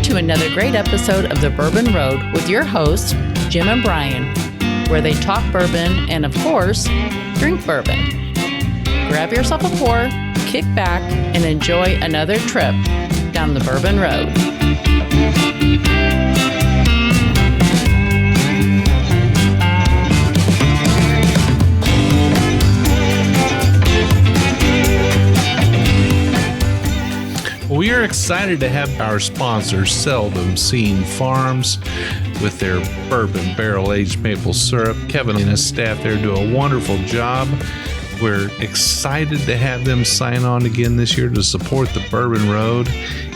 to another great episode of the Bourbon Road with your hosts, Jim and Brian, where they talk bourbon and, of course, drink bourbon. Grab yourself a pour, kick back, and enjoy another trip down the Bourbon Road. We are excited to have our sponsor, Seldom Seen Farms, with their bourbon barrel-aged maple syrup. Kevin and his staff there do a wonderful job. We're excited to have them sign on again this year to support the Bourbon Road,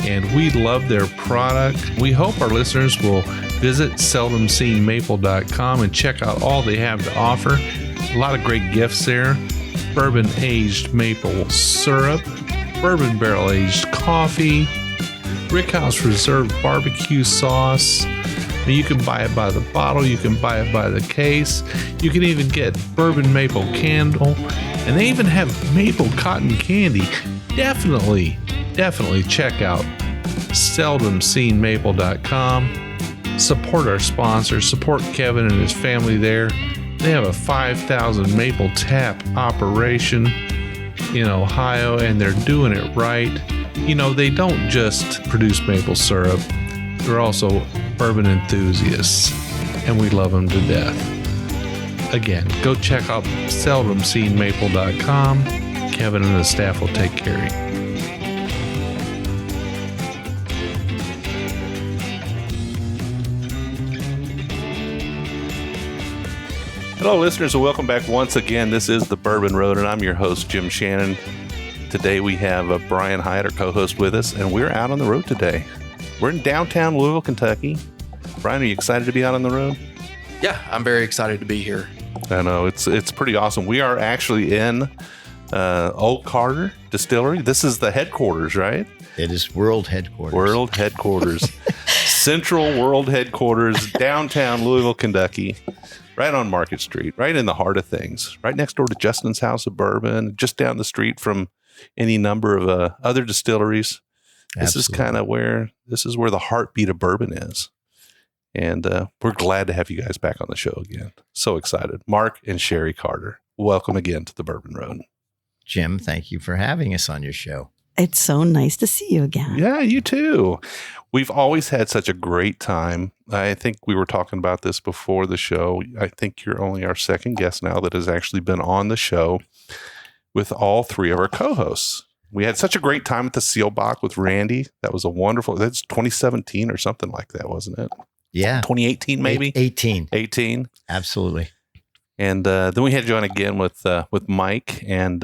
and we love their product. We hope our listeners will visit seldomseenmaple.com and check out all they have to offer. A lot of great gifts there. Bourbon-aged maple syrup, bourbon barrel-aged coffee, Rickhouse Reserve barbecue sauce. You can buy it by the bottle. You can buy it by the case. You can even get bourbon maple candle. And they even have maple cotton candy. Definitely check out seldomseenmaple.com. Support our sponsors. Support Kevin and his family there. They have a 5,000 maple tap operation in Ohio, and they're doing it right. They don't just produce maple syrup. They're also bourbon enthusiasts, and we love them to death. Again, go check out seldomseenmaple.com. Kevin and the staff will take care of you. Hello, listeners, and welcome back once again. This is the Bourbon Road, and I'm your host, Jim Shannon. Today we have Brian Hyatt, our co-host, with us, and we're out on the road today. We're in downtown Louisville, Kentucky. Brian, are you excited to be out on the road? Yeah, I'm very excited to be here. I know, it's pretty awesome. We are actually in Old Carter Distillery. This is the headquarters, right? It is world headquarters. World headquarters. Central world headquarters, downtown Louisville, Kentucky. Right on Market Street, right in the heart of things. Right next door to Justin's House of Bourbon, just down the street from any number of other distilleries. This is kind of where the heartbeat of bourbon is. And we're glad to have you guys back on the show again. So excited. Mark and Sherri Carter, welcome again to the Bourbon Road. Jim, thank you for having us on your show. It's so nice to see you again. Yeah, you too. We've always had such a great time. I think we were talking about this before the show. I think you're only our second guest now that has actually been on the show with all three of our co-hosts. We had such a great time at the Seal Bock with Randy. That was that's 2017 or something like that, wasn't it? Yeah. 2018 maybe? 18. Absolutely. And then we had you on again with Mike, and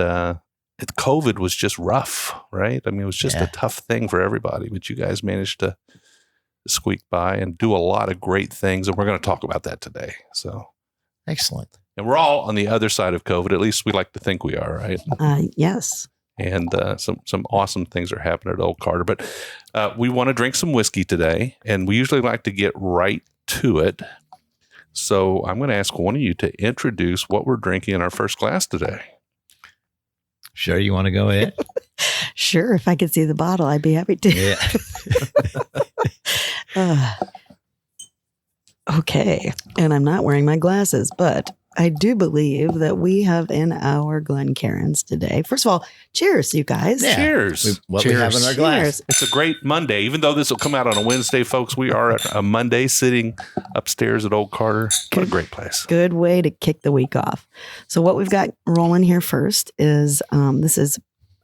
COVID was just rough, right? I mean, it was just a tough thing for everybody, but you guys managed to squeak by and do a lot of great things, and we're going to talk about that today. So excellent. And we're all on the other side of COVID. At least we like to think we are, right? Yes. And some awesome things are happening at Old Carter. But we want to drink some whiskey today, and we usually like to get right to it. So I'm going to ask one of you to introduce what we're drinking in our first glass today. Sure, you want to go ahead? Sure, if I could see the bottle, I'd be happy to. Yeah. Okay, and I'm not wearing my glasses, but I do believe that we have in our Glencairns today. First of all, cheers, you guys. Yeah. Cheers. What we have in our glass. It's a great Monday. Even though this will come out on a Wednesday, folks, we are at a Monday sitting upstairs at Old Carter. What a great place. Good way to kick the week off. So what we've got rolling here first is this is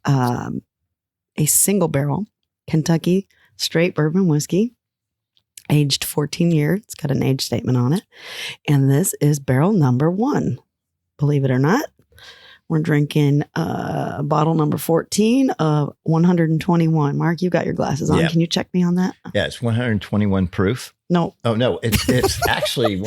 a single barrel Kentucky straight bourbon whiskey. Aged 14 years. It's got an age statement on it. And this is barrel number 1. Believe it or not, we're drinking bottle number 14 of 121. Mark, you got your glasses on. Yeah. Can you check me on that? Yeah, it's 121 proof. No. Oh, no. It's actually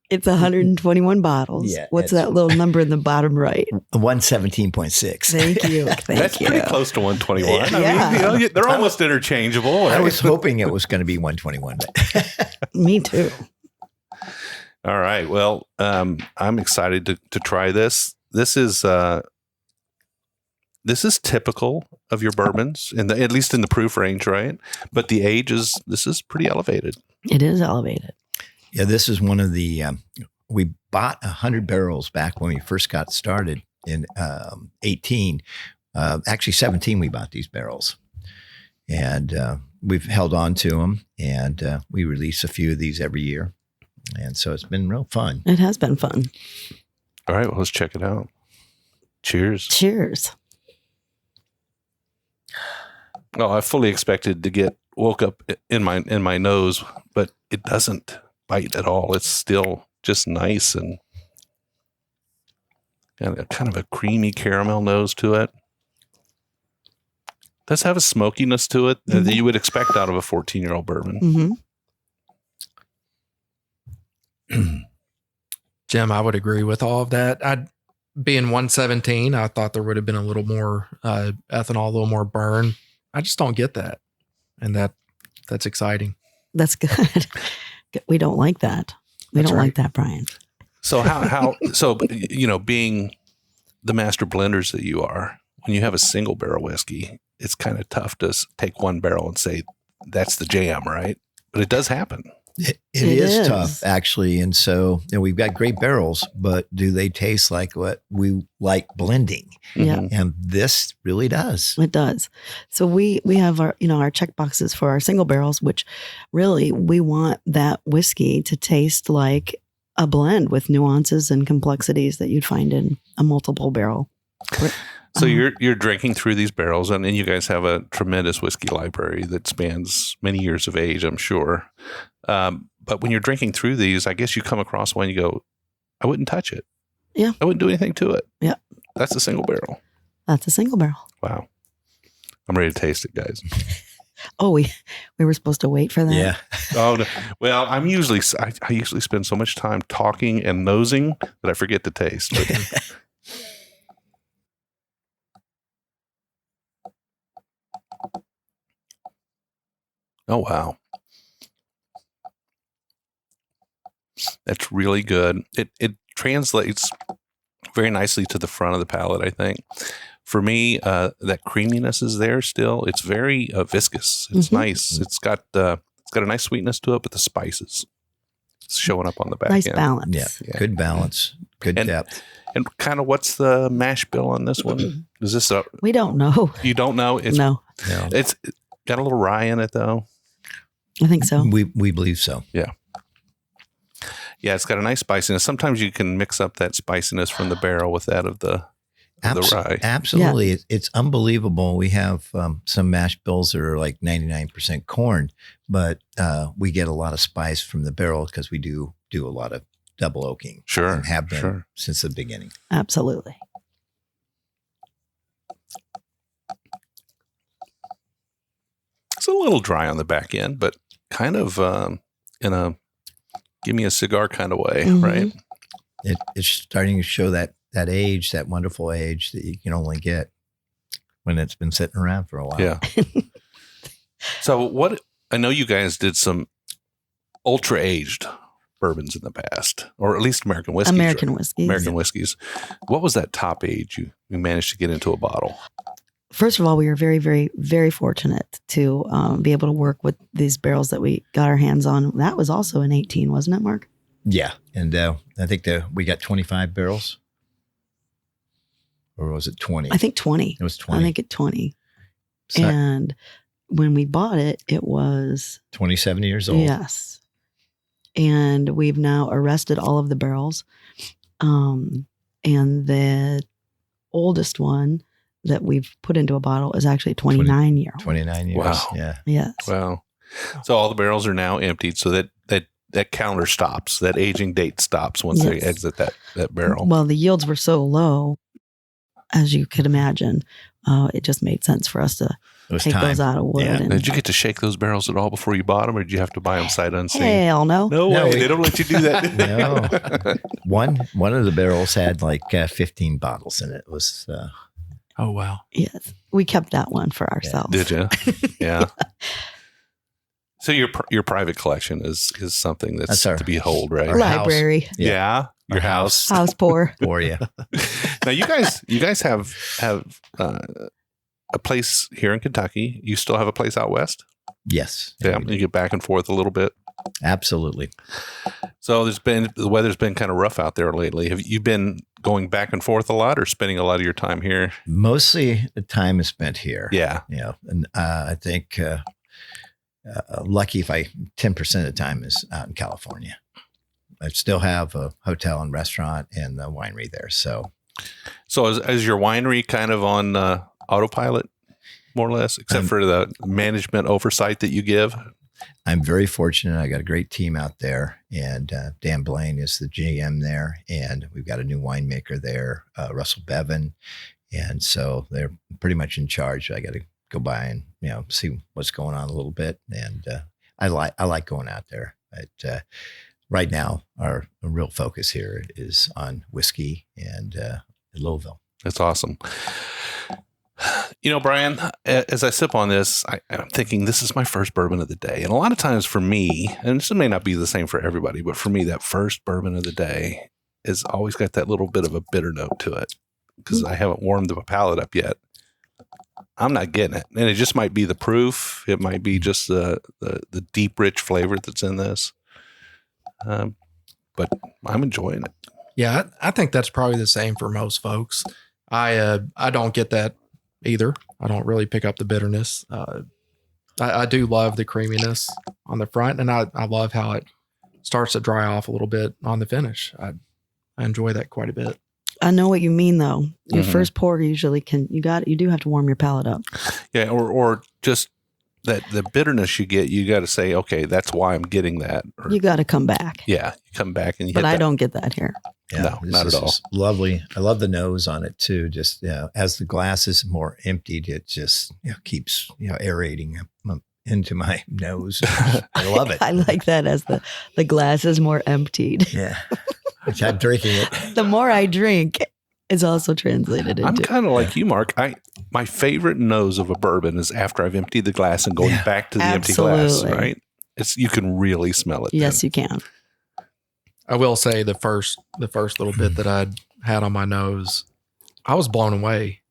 It's 121 bottles. Yeah, What's that little number in the bottom right? 117.6. Thank you. That's pretty close to 121. Yeah. I mean, they're almost interchangeable. I was hoping it was going to be 121. But Me too. All right. Well, I'm excited to try this. This is this is typical of your bourbons, at least in the proof range, right? But the age this is pretty elevated. It is elevated. Yeah, this is one of the, we bought 100 barrels back when we first got started in 18. Actually, 17, we bought these barrels. And we've held on to them, and we release a few of these every year. And so it's been real fun. It has been fun. All right, well, let's check it out. Cheers. Cheers. Well, I fully expected to get woke up in my nose, but it doesn't bite at all. It's still just nice and kind of a creamy caramel nose to it. Does have a smokiness to it that you would expect out of a 14-year-old bourbon. Mm-hmm. Jim, I would agree with all of that. Being 117, I thought there would have been a little more ethanol, a little more burn. I just don't get that. And that's exciting. That's good. We don't like that. We That's don't right. like that, Brian. So so being the master blenders that you are, when you have a single barrel whiskey, it's kind of tough to take one barrel and say that's the jam, right? But it does happen. It is tough, actually. And so we've got great barrels, but do they taste like what we like blending? Yeah. Mhm. And this really does. It does. So we have our, our check boxes for our single barrels, which really we want that whiskey to taste like a blend with nuances and complexities that you'd find in a multiple barrel. So you're drinking through these barrels, and you guys have a tremendous whiskey library that spans many years of age, I'm sure. But when you're drinking through these, I guess you come across one, you go, I wouldn't touch it. Yeah. I wouldn't do anything to it. Yeah. That's a single barrel. That's a single barrel. Wow. I'm ready to taste it, guys. Oh, we were supposed to wait for that. Yeah. Oh, no. Well, I usually spend so much time talking and nosing that I forget to taste. But oh, wow. That's really good. It translates very nicely to the front of the palate, I think. For me, that creaminess is there still. It's very viscous. It's nice. It's got a nice sweetness to it, but the spices it's showing up on the back Nice end. balance. Yeah. Good balance. Good depth. And kind of what's the mash bill on this one? Is this We don't know. you don't know? It's, No, No. It's got a little rye in it though. I think so. We believe so. Yeah, it's got a nice spiciness. Sometimes you can mix up that spiciness from the barrel with that of the rye. Absolutely. It's unbelievable. We have some mash bills that are like 99% corn, but we get a lot of spice from the barrel because we do a lot of double oaking. Sure, And have been sure. since the beginning. Absolutely. It's a little dry on the back end, but kind of in a give me a cigar kind of way, right? It's starting to show that age, that wonderful age that you can only get when it's been sitting around for a while. Yeah. So I know you guys did some ultra aged bourbons in the past, or at least American whiskeys. American whiskeys. What was that top age you managed to get into a bottle? First of all, we were very, very, very fortunate to be able to work with these barrels that we got our hands on. That was also in 18, wasn't it, Mark? Yeah. And I think we got 25 barrels. Or was it 20? I think 20. It was 20. I think it 20. So And when we bought it, it was 27 years old. Yes. And we've now arrested all of the barrels. And the oldest one that we've put into a bottle is actually 29 year old. 29 years. Wow. Yeah. Yes. Wow. So all the barrels are now emptied, so that counter stops, that aging date stops once they Yes. exit that barrel. Well, the yields were so low, as you could imagine, it just made sense for us to It was take time. those out of wood. Yeah. And, Did you get to shake those barrels at all before you bought them, or did you have to buy them sight unseen? hell no. No No, way. we- They don't let you do that. No. One of the barrels had like 15 bottles in it. It was Oh, wow. Yes. We kept that one for ourselves. Did you? Yeah. So your private collection is something that's our- to behold, right? our house. Library, Yeah, your house. house poor. For you. Now you guys have a place here in Kentucky. You still have a place out west. Yes. Yeah, you get back and forth a little bit. Absolutely. So the weather's been kind of rough out there lately. Have you been going back and forth a lot, or spending a lot of your time here? Mostly the time is spent here. Yeah, And I think lucky if 10% of the time is out in California. I still have a hotel and restaurant and the winery there. So is your winery kind of on autopilot, more or less, except for the management oversight that you give? I'm very fortunate. I got a great team out there, and Dan Blaine is the GM there, and we've got a new winemaker there, Russell Bevan, and so they're pretty much in charge. I got to go by and see what's going on a little bit, and I like going out there. But right now, our real focus here is on whiskey and Louisville. That's awesome. Brian, as I sip on this, I'm thinking this is my first bourbon of the day. And a lot of times for me, and this may not be the same for everybody, but for me, that first bourbon of the day has always got that little bit of a bitter note to it because I haven't warmed the palate up yet. I'm not getting it. And it just might be the proof. It might be just the deep, rich flavor that's in this. But I'm enjoying it. Yeah, I think that's probably the same for most folks. I don't get that either. I don't really pick up the bitterness. I do love the creaminess on the front, and I love how it starts to dry off a little bit on the finish. I enjoy that quite a bit. I know what you mean, though. Your first pour usually you do have to warm your palate up. Yeah, or just that the bitterness you get, you got to say, okay, that's why I'm getting that. Or, You got to come back. yeah, you come back and you But hit I that. don't get that here. No, not at all. Is lovely. I love the nose on it too. Just as the glass is more emptied, it just keeps aerating up into my nose. I love it. I like that as the glass is more emptied. Yeah, which I'm drinking it. The more I drink, it's also translated into. I'm kind of like you, Mark. My favorite nose of a bourbon is after I've emptied the glass and going back to the empty glass. Absolutely. Right? You can really smell it. Yes, then. you can. I will say the first little bit that I'd had on my nose, I was blown away.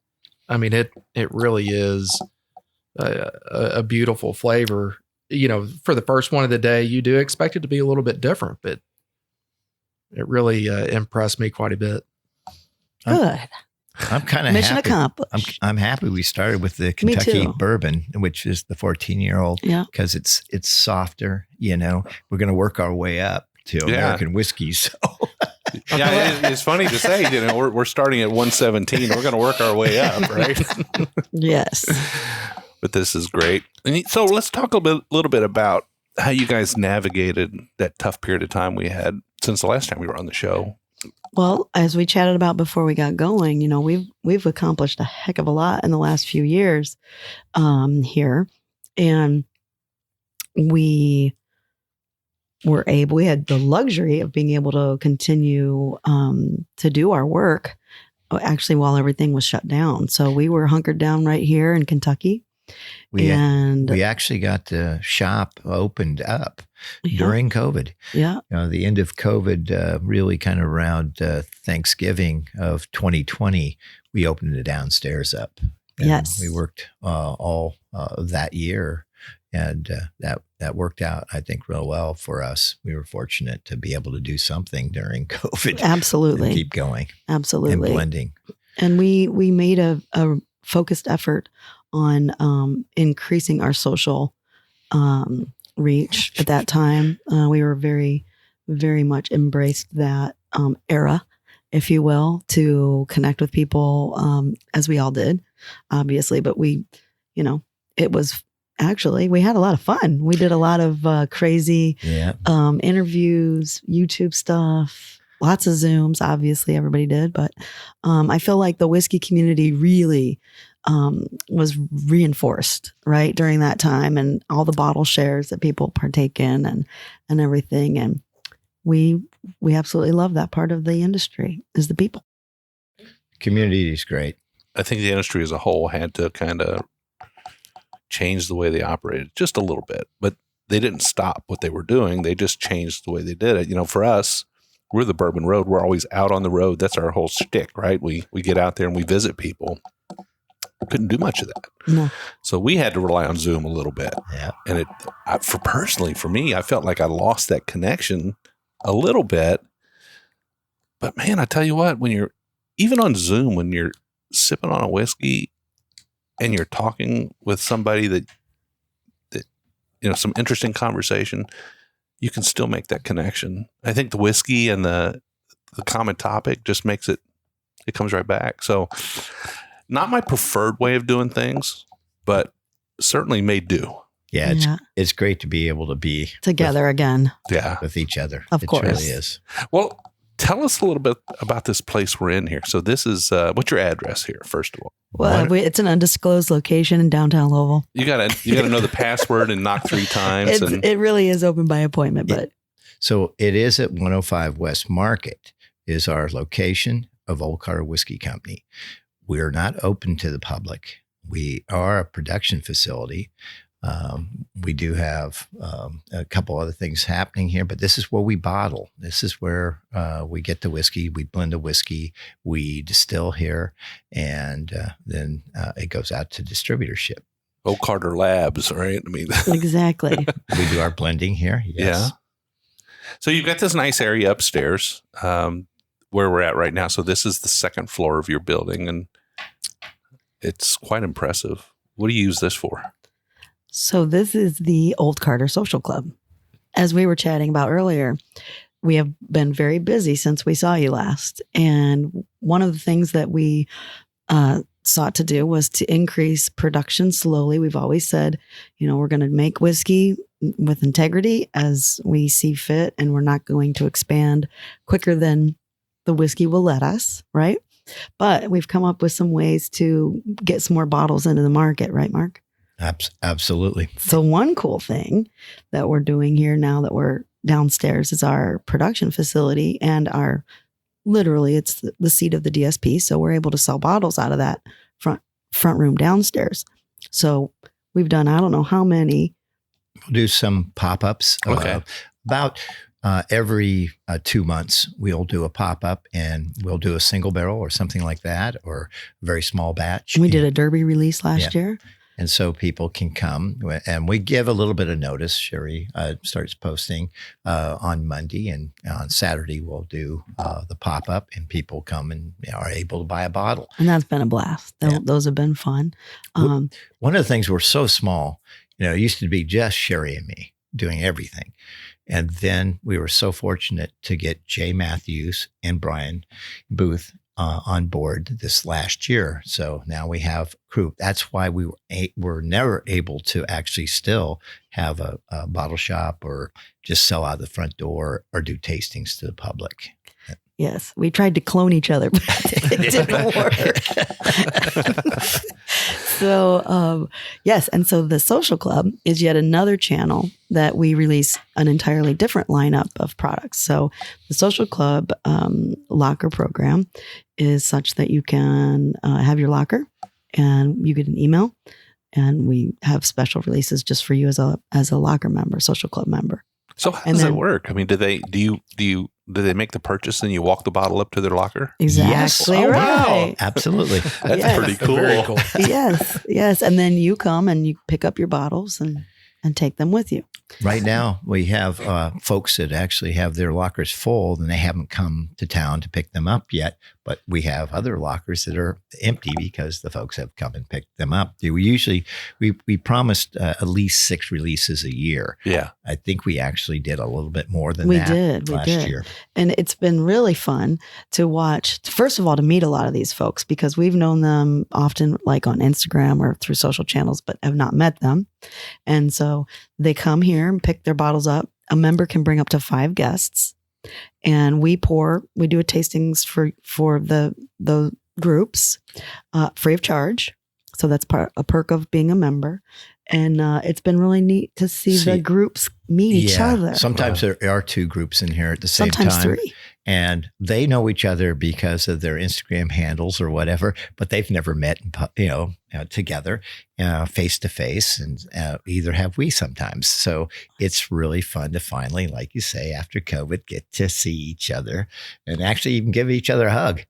I mean, it really is a beautiful flavor. For the first one of the day, you do expect it to be a little bit different, but it really impressed me quite a bit. Good. I'm kind of Mission happy. accomplished. I'm happy we started with the Kentucky too. bourbon, which is the 14-year-old, Yeah. because it's softer. We're going to work our way up to American whiskey. So Yeah, it's funny to say. We're starting at 117. We're going to work our way up, right? Yes. But this is great. And so let's talk a little bit about how you guys navigated that tough period of time we had since the last time we were on the show. Well, as we chatted about before we got going, we've accomplished a heck of a lot in the last few years here, and we had the luxury of being able to continue to do our work actually while everything was shut down. So we were hunkered down right here in Kentucky. we actually got the shop opened up during COVID. Yeah. The end of COVID, really kind of around Thanksgiving of 2020, we opened the downstairs up. And Yes. we worked all of that year. And that worked out, I think, real well for us. We were fortunate to be able to do something during COVID. Absolutely. And keep going Absolutely. and blending. And we made a focused effort on increasing our social reach at that time. We were very, very much embraced that era, if you will, to connect with people as we all did, obviously. But it was actually, we had a lot of fun. We did a lot of crazy interviews, YouTube stuff, lots of Zooms, obviously everybody did. But I feel like the whiskey community really was reinforced right during that time, and all the bottle shares that people partake in and everything. And we absolutely love that part of the industry is the people. Community is great. I think the industry as a whole had to kind of change the way they operated just a little bit. But they didn't stop what they were doing. They just changed the way they did it. You know, for us, we're the Bourbon Road. We're always out on the road. That's our whole shtick, right? We get out there and we visit people. Couldn't do much of that. No. So we had to rely on Zoom a little bit. Yeah. And for me, I felt like I lost that connection a little bit. But man, I tell you what, when you're even on Zoom, when you're sipping on a whiskey and you're talking with somebody that you know, some interesting conversation, you can still make that connection. I think the whiskey and the common topic just makes it comes right back. So not my preferred way of doing things, but certainly may do. Yeah, it's great to be able to be together again. Yeah. With each other. Of course. It really is. Well, tell us a little bit about this place we're in here. So this is, what's your address here, first of all? Well, it's an undisclosed location in downtown Louisville. You gotta know the password and knock 3 times. It really is open by appointment, but. So it is at 105 West Market is our location of Old Carter Whiskey Company. We're not open to the public. We are a production facility. We do have a couple other things happening here, but this is where we bottle. This is where we get the whiskey. We blend the whiskey. We distill here, and then it goes out to distributorship. Old Carter Labs, right? I mean, exactly. We do our blending here. Yes. Yeah. So you've got this nice area upstairs where we're at right now. So this is the second floor of your building, and it's quite impressive. What do you use this for? So this is the Old Carter Social Club. As we were chatting about earlier, we have been very busy since we saw you last. And one of the things that we sought to do was to increase production slowly. We've always said, you know, we're going to make whiskey with integrity as we see fit, and we're not going to expand quicker than the whiskey will let us, right? But we've come up with some ways to get some more bottles into the market, right, Mark? Absolutely. So one cool thing that we're doing here now that we're downstairs is our production facility, and literally it's the seat of the DSP. So we're able to sell bottles out of that front room downstairs. So we've done, I don't know how many. We'll do some pop-ups. Okay. About every 2 months, we'll do a pop-up, and we'll do a single barrel or something like that, or a very small batch. We did a Derby release last year. And so people can come, and we give a little bit of notice. Sherry starts posting on Monday, and on Saturday we'll do the pop-up, and people come and are able to buy a bottle. And that's been a blast. Those have been fun. One of the things, we're so small, you know, it used to be just Sherry and me doing everything. And then we were so fortunate to get Jay Matthews and Brian Booth on board this last year. So now we have crew. That's why we were never able to actually still have a bottle shop or just sell out the front door or do tastings to the public. Yes, we tried to clone each other, but it didn't work. So, yes. And so the Social Club is yet another channel that we release an entirely different lineup of products. So the Social Club locker program is such that you can have your locker and you get an email, and we have special releases just for you as a locker member, Social Club member. So how does that work? I mean, do they make the purchase and you walk the bottle up to their locker? Exactly. Yes. Right. Wow. Absolutely. That's pretty cool. Very cool. Yes. And then you come and you pick up your bottles and take them with you. Right now, we have folks that actually have their lockers full, and they haven't come to town to pick them up yet. But we have other lockers that are empty because the folks have come and picked them up. We promised at least 6 releases a year. Yeah. I think we actually did a little bit more than We that did. last year. And it's been really fun to watch, first of all, to meet a lot of these folks, because we've known them often like on Instagram or through social channels, but have not met them. And so they come here and pick their bottles up. A member can bring up to 5 guests, and we do a tastings for the groups free of charge. So that's a perk of being a member. And it's been really neat to see the groups meet each other. Sometimes there are 2 groups in here at the same Sometimes time. 3. and they know each other because of their Instagram handles or whatever, but they've never met, together, face to face, and either have we sometimes. So it's really fun to finally, like you say, after COVID, get to see each other and actually even give each other a hug.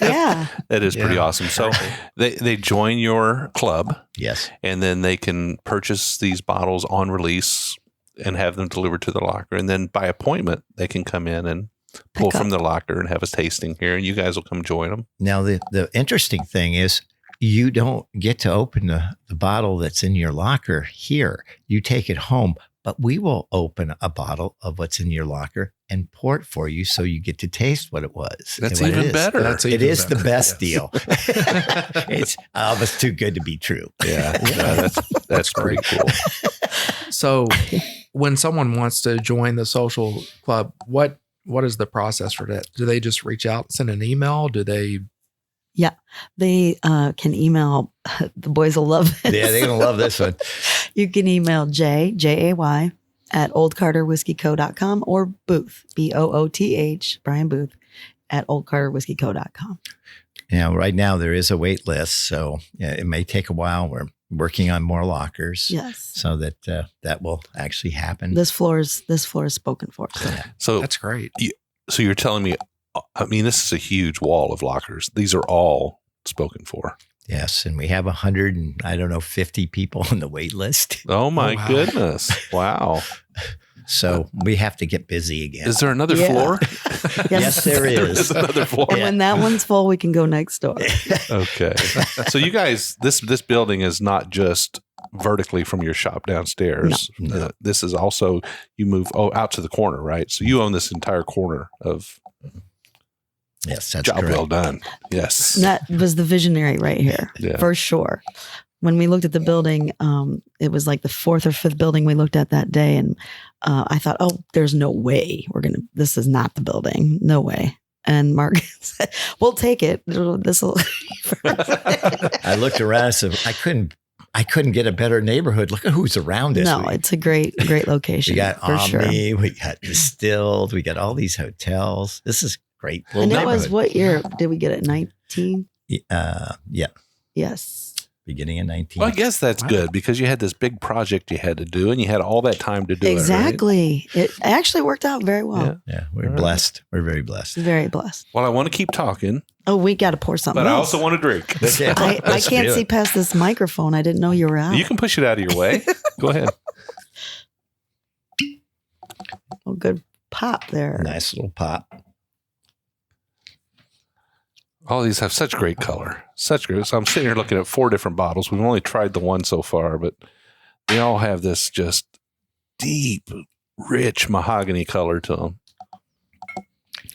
Yeah. That is pretty awesome. So they join your club. Yes. And then they can purchase these bottles on release and have them delivered to the locker. And then by appointment, they can come in and pull from the locker and have a tasting here, and you guys will come join them. Now, the interesting thing is you don't get to open the bottle that's in your locker here. You take it home, but we will open a bottle of what's in your locker and pour it for you so you get to taste what it was. That's and what even better. It is the best deal. It's almost too good to be true. Yeah, that's pretty cool. So when someone wants to join the social club, what is the process for that? Do they just reach out, send an email? Do they? Yeah, they can email. The boys will love it. Yeah, they're going to love this one. You can email Jay, at oldcarterwhiskeyco.com or Booth, Booth, Brian Booth, at oldcarterwhiskeyco.com. Now, right now there is a wait list, so it may take a while. We're working on more lockers, Yes, so that that will actually happen. this floor is spoken for. So That's great. So you're telling me, I mean, this is a huge wall of lockers. These are all spoken for. Yes, and we have 50 people on the wait list. Oh my wow. goodness. Wow. So we have to get busy again. Is there another Yeah. floor? Yes, there There is. is another floor. And when that one's full, we can go next door. Okay. So you guys, this building is not just vertically from your shop downstairs. No. This is also, you move out to the corner, right? So you own this entire corner of Yes, that's job correct. well done. Yes. That was the visionary right here, Yeah. for sure. When we looked at the building, it was like the fourth or fifth building we looked at that day. And I thought, oh, there's no way this is not the building. No way. And Mark said, we'll take it. This will. I looked around and said, I couldn't get a better neighborhood. Look at who's around us. No, it's a great location. We got for Omni, sure. we got Distilled, we got all these hotels. This is great. Little And that was neighborhood. what year did we get it? 19? Yeah, Yes. beginning of 19. Well, I guess that's good because you had this big project you had to do and you had all that time to do Exactly. It actually worked out very well. Yeah. Yeah, we're All right. blessed. We're very blessed. Very blessed. Well, I want to keep talking, Oh, we got to pour something but I else. also want to drink. That's it. I Let's can't do see it. past this microphone. I didn't know you were out. You can push it out of your way. Go ahead. Oh, good pop there. Nice little pop. All these have such great color. Such great. So I'm sitting here looking at 4 different bottles. We've only tried the one so far, but they all have this just deep, rich mahogany color to them.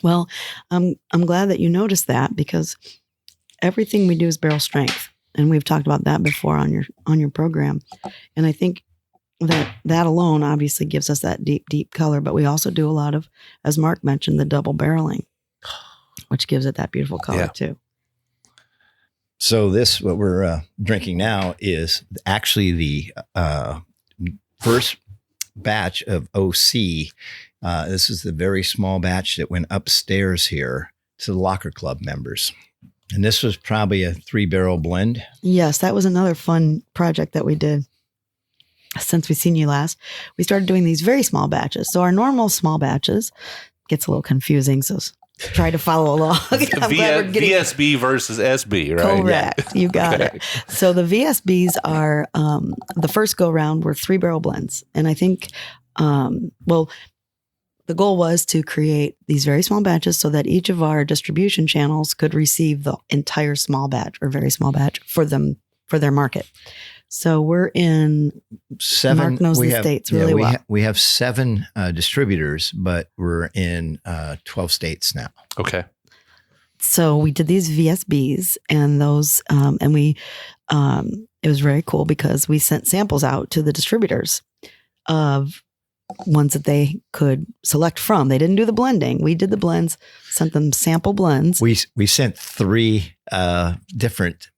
Well, I'm glad that you noticed that because everything we do is barrel strength, and we've talked about that before on your program. And I think that alone obviously gives us that deep color. But we also do a lot of, as Mark mentioned, the double barreling, which gives it that beautiful color Yeah. too. So what we're drinking now is actually the first batch of OC. This is the very small batch that went upstairs here to the Locker Club members. And this was probably a 3-barrel blend. Yes, that was another fun project that we did. Since we've seen you last, we started doing these very small batches. So our normal small batches gets a little confusing. So try to follow along. I'm glad we're getting VSB versus SB, right? correct. You got Okay. it. So the VSBs are the first go round were 3-barrel blends, and I think the goal was to create these very small batches so that each of our distribution channels could receive the entire small batch or very small batch for their market. So we're in 7. Mark knows the states really well. We have 7 distributors, but we're in 12 states now. Okay. So we did these VSBs and those, and we, it was very cool because we sent samples out to the distributors of ones that they could select from. They didn't do the blending. We did the blends, sent them sample blends We sent 3 different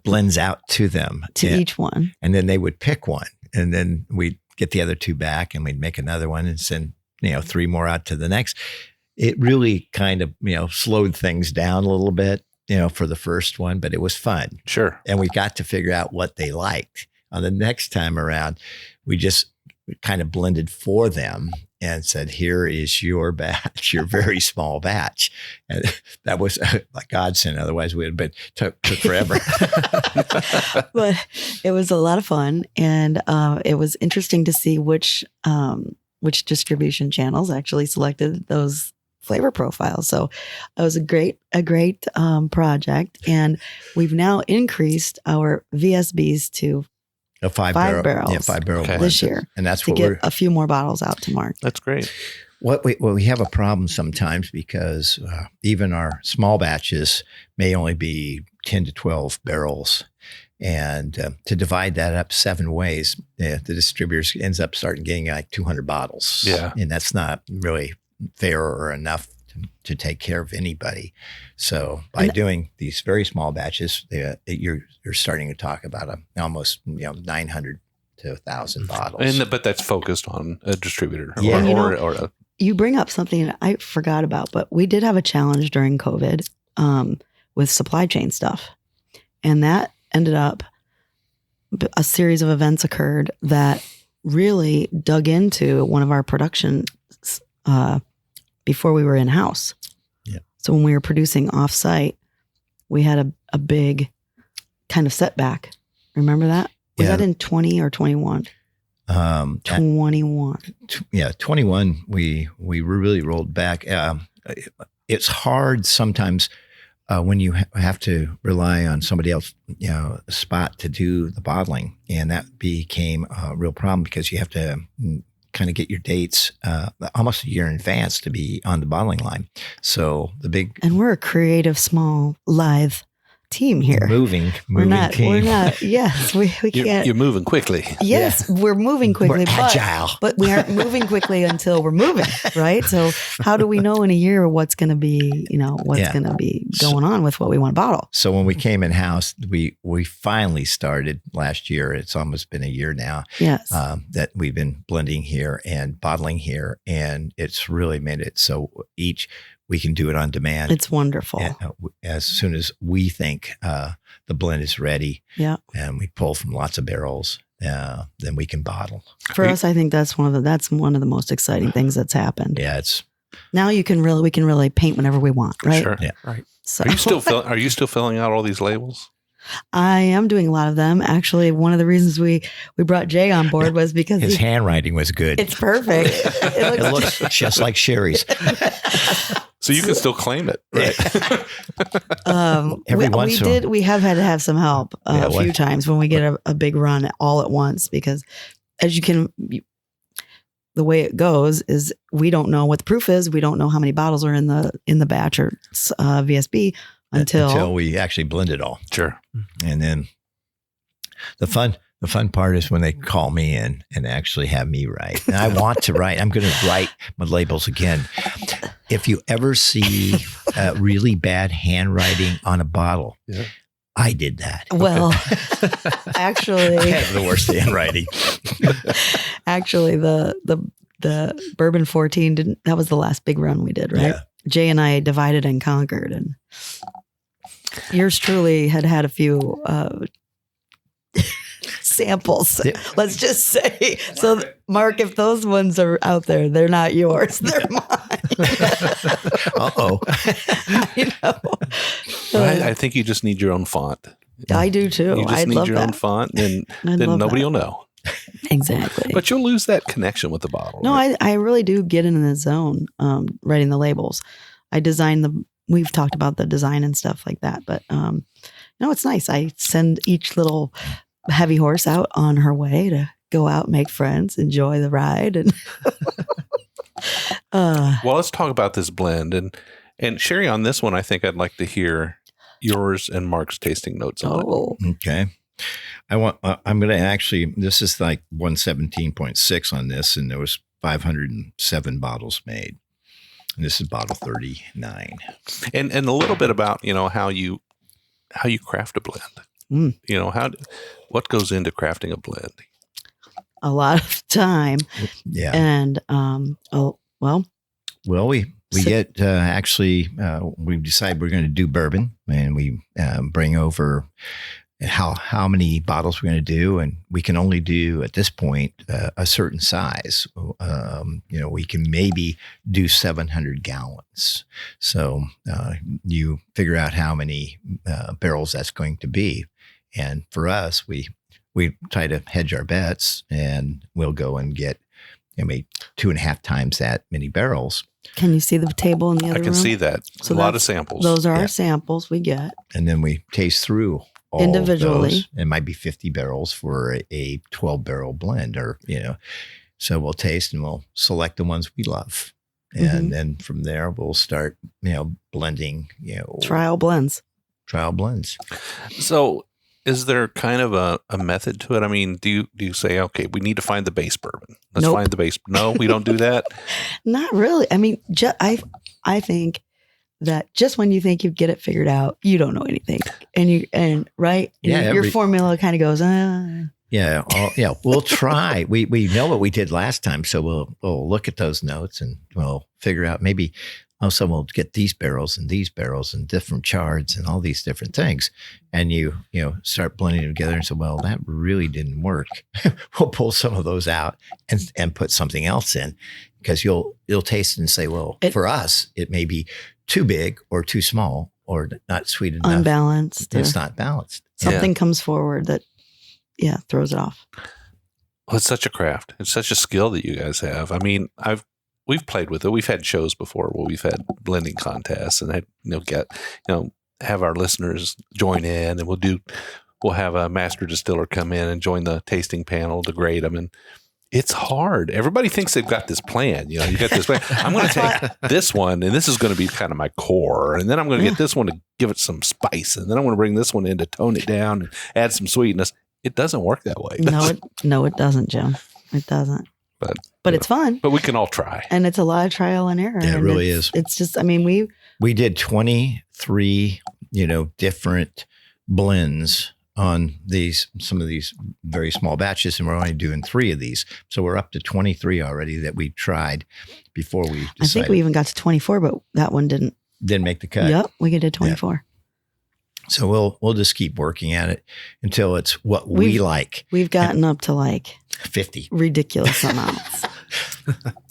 blends out to them to each one. and then they would pick one, and then we'd get the other 2 back, and we'd make another one and send 3 more out to the next. it really kind of, slowed things down a little bit, for the first one, but it was fun. Sure. And we got to figure out what they liked. On the next time around, we just kind of blended for them and said, here is your batch, your very small batch. And that was a godsend. Otherwise, we would have been took forever. But it was a lot of fun. And it was interesting to see which distribution channels actually selected those flavor profiles. So it was a great project. And we've now increased our VSBs to A five barrels. barrel. Yeah, 5 barrel Okay. this year. And that's To what get a few more bottles out to Mark. That's great. we have a problem sometimes because even our small batches may only be 10 to 12 barrels. And to divide that up 7 ways, the distributors ends up starting getting like 200 bottles. Yeah. And that's not really fair or enough to take care of anybody. So by doing these very small batches, you're starting to talk about almost 900 to 1,000 bottles. But that's focused on a distributor. Yeah. Or You bring up something I forgot about, but we did have a challenge during COVID with supply chain stuff. And that ended up, a series of events occurred that really dug into one of our production before we were in-house. Yeah. So when we were producing off-site, we had a big kind of setback. Remember that? Was that in 20 or 21? 21. 21, we really rolled back. It's hard sometimes when you have to rely on somebody else, spot to do the bottling. And that became a real problem because you have to kind of get your dates almost a year in advance to be on the bottling line. So And we're a creative, small, lithe team here. moving We're not, team. yes, we can't. you're moving quickly. Yes, we're moving quickly. We're agile. But we aren't moving quickly until we're moving, right? So how do we know in a year what's going to be, going to be going on with what we want to bottle? So when we came in house, we finally started last year. It's almost been a year now. Yes. That we've been blending here and bottling here, and it's really made it so we can do it on demand. It's wonderful. And, as soon as we think the blend is ready, and we pull from lots of barrels, then we can bottle. For us, I think that's one of the most exciting things that's happened. Yeah, it's Now we can really paint whenever we want, right? Sure. Yeah. Right. So Are you still filling out all these labels? I am doing a lot of them. Actually, one of the reasons we brought Jay on board was because his handwriting was good. it's perfect. It looks just like Sherri's. So you can still claim it, right? We have had to have some help a few times when we get a big run all at once, because the way it goes is we don't know what the proof is. We don't know how many bottles are in the batch or VSB until we actually blend it all. Sure. And then the fun part is when they call me in and actually have me write. And I want to write. I'm going to write my labels again. If you ever see really bad handwriting on a bottle, I did that. Well, actually, I have the worst handwriting. Actually, the Bourbon 14 that was the last big run we did, right? Yeah. Jay and I divided and conquered, and yours truly had a few samples. Yeah. Let's just say. So, Mark, if those ones are out there, they're not yours. They're mine. Uh-oh. I know. I think you just need your own font. I do too. You just I'd need love your that. own font, and I'd then love nobody that. will know. Exactly. But you'll lose that connection with the bottle. No, right? I really do get in the zone writing the labels. I design we've talked about the design and stuff like that, but it's nice. I send each little heavy horse out on her way to go out, make friends, enjoy the ride. And Well, let's talk about this blend. And Sherri, on this one, I think I'd like to hear yours and Mark's tasting notes on it. Okay. I'm going to actually, this is like 117.6 on this, and there was 507 bottles made. And this is bottle 39. And a little bit about, how you craft a blend. What goes into crafting a blend? a lot of time. Yeah. And, Well, We get we decide we're going to do bourbon, and we bring over how many bottles we're going to do, and we can only do at this point a certain size. We can maybe do 700 gallons. So you figure out how many barrels that's going to be, and for us, we try to hedge our bets, and we'll go and get maybe 2.5 times that many barrels. Can you see the table in the other room? I can see that. So a lot of samples. Those are our samples we get. And then we taste through all individually. Of those. It might be 50 barrels for a 12-barrel blend, or so we'll taste and we'll select the ones we love, and then from there we'll start blending. Trial blends. So, is there kind of a method to it? I mean, do you say, okay, we need to find the base bourbon? Let's Nope. find the base. No, we don't do that. Not really. I mean, I think that just when you think you get it figured out, you don't know anything, your formula kind of goes. We'll try. We know what we did last time, so we'll look at those notes and we'll figure out maybe also we'll get these barrels and different chards and all these different things, and you start blending them together and say, well, that really didn't work. We'll pull some of those out and put something else in, because you'll taste it and say, well, for us it may be too big or too small or not sweet enough, unbalanced. It's not balanced. Something comes forward that throws it off. Well, it's such a craft. It's such a skill that you guys have. I mean, we've played with it. We've had shows before where we've had blending contests and have our listeners join in, and we'll have a master distiller come in and join the tasting panel to grade them. And it's hard. Everybody thinks they've got this plan. You got this plan. I'm going to take this one, and this is going to be kind of my core. And then I'm going to get this one to give it some spice. And then I'm going to bring this one in to tone it down and add some sweetness. It doesn't work that way. No, it doesn't, Jim. It doesn't. But it's fun. But we can all try. And it's a lot of trial and error. Yeah, it really is. It's just, I mean, we did 23, different blends on some of these very small batches, and we're only doing 3 of these. So we're up to 23 already that we tried before we decided. I think we even got to 24, but that one didn't make the cut. Yep, we did 24. Yeah. So we'll just keep working at it until it's what we like. We've gotten up to 50 ridiculous amounts.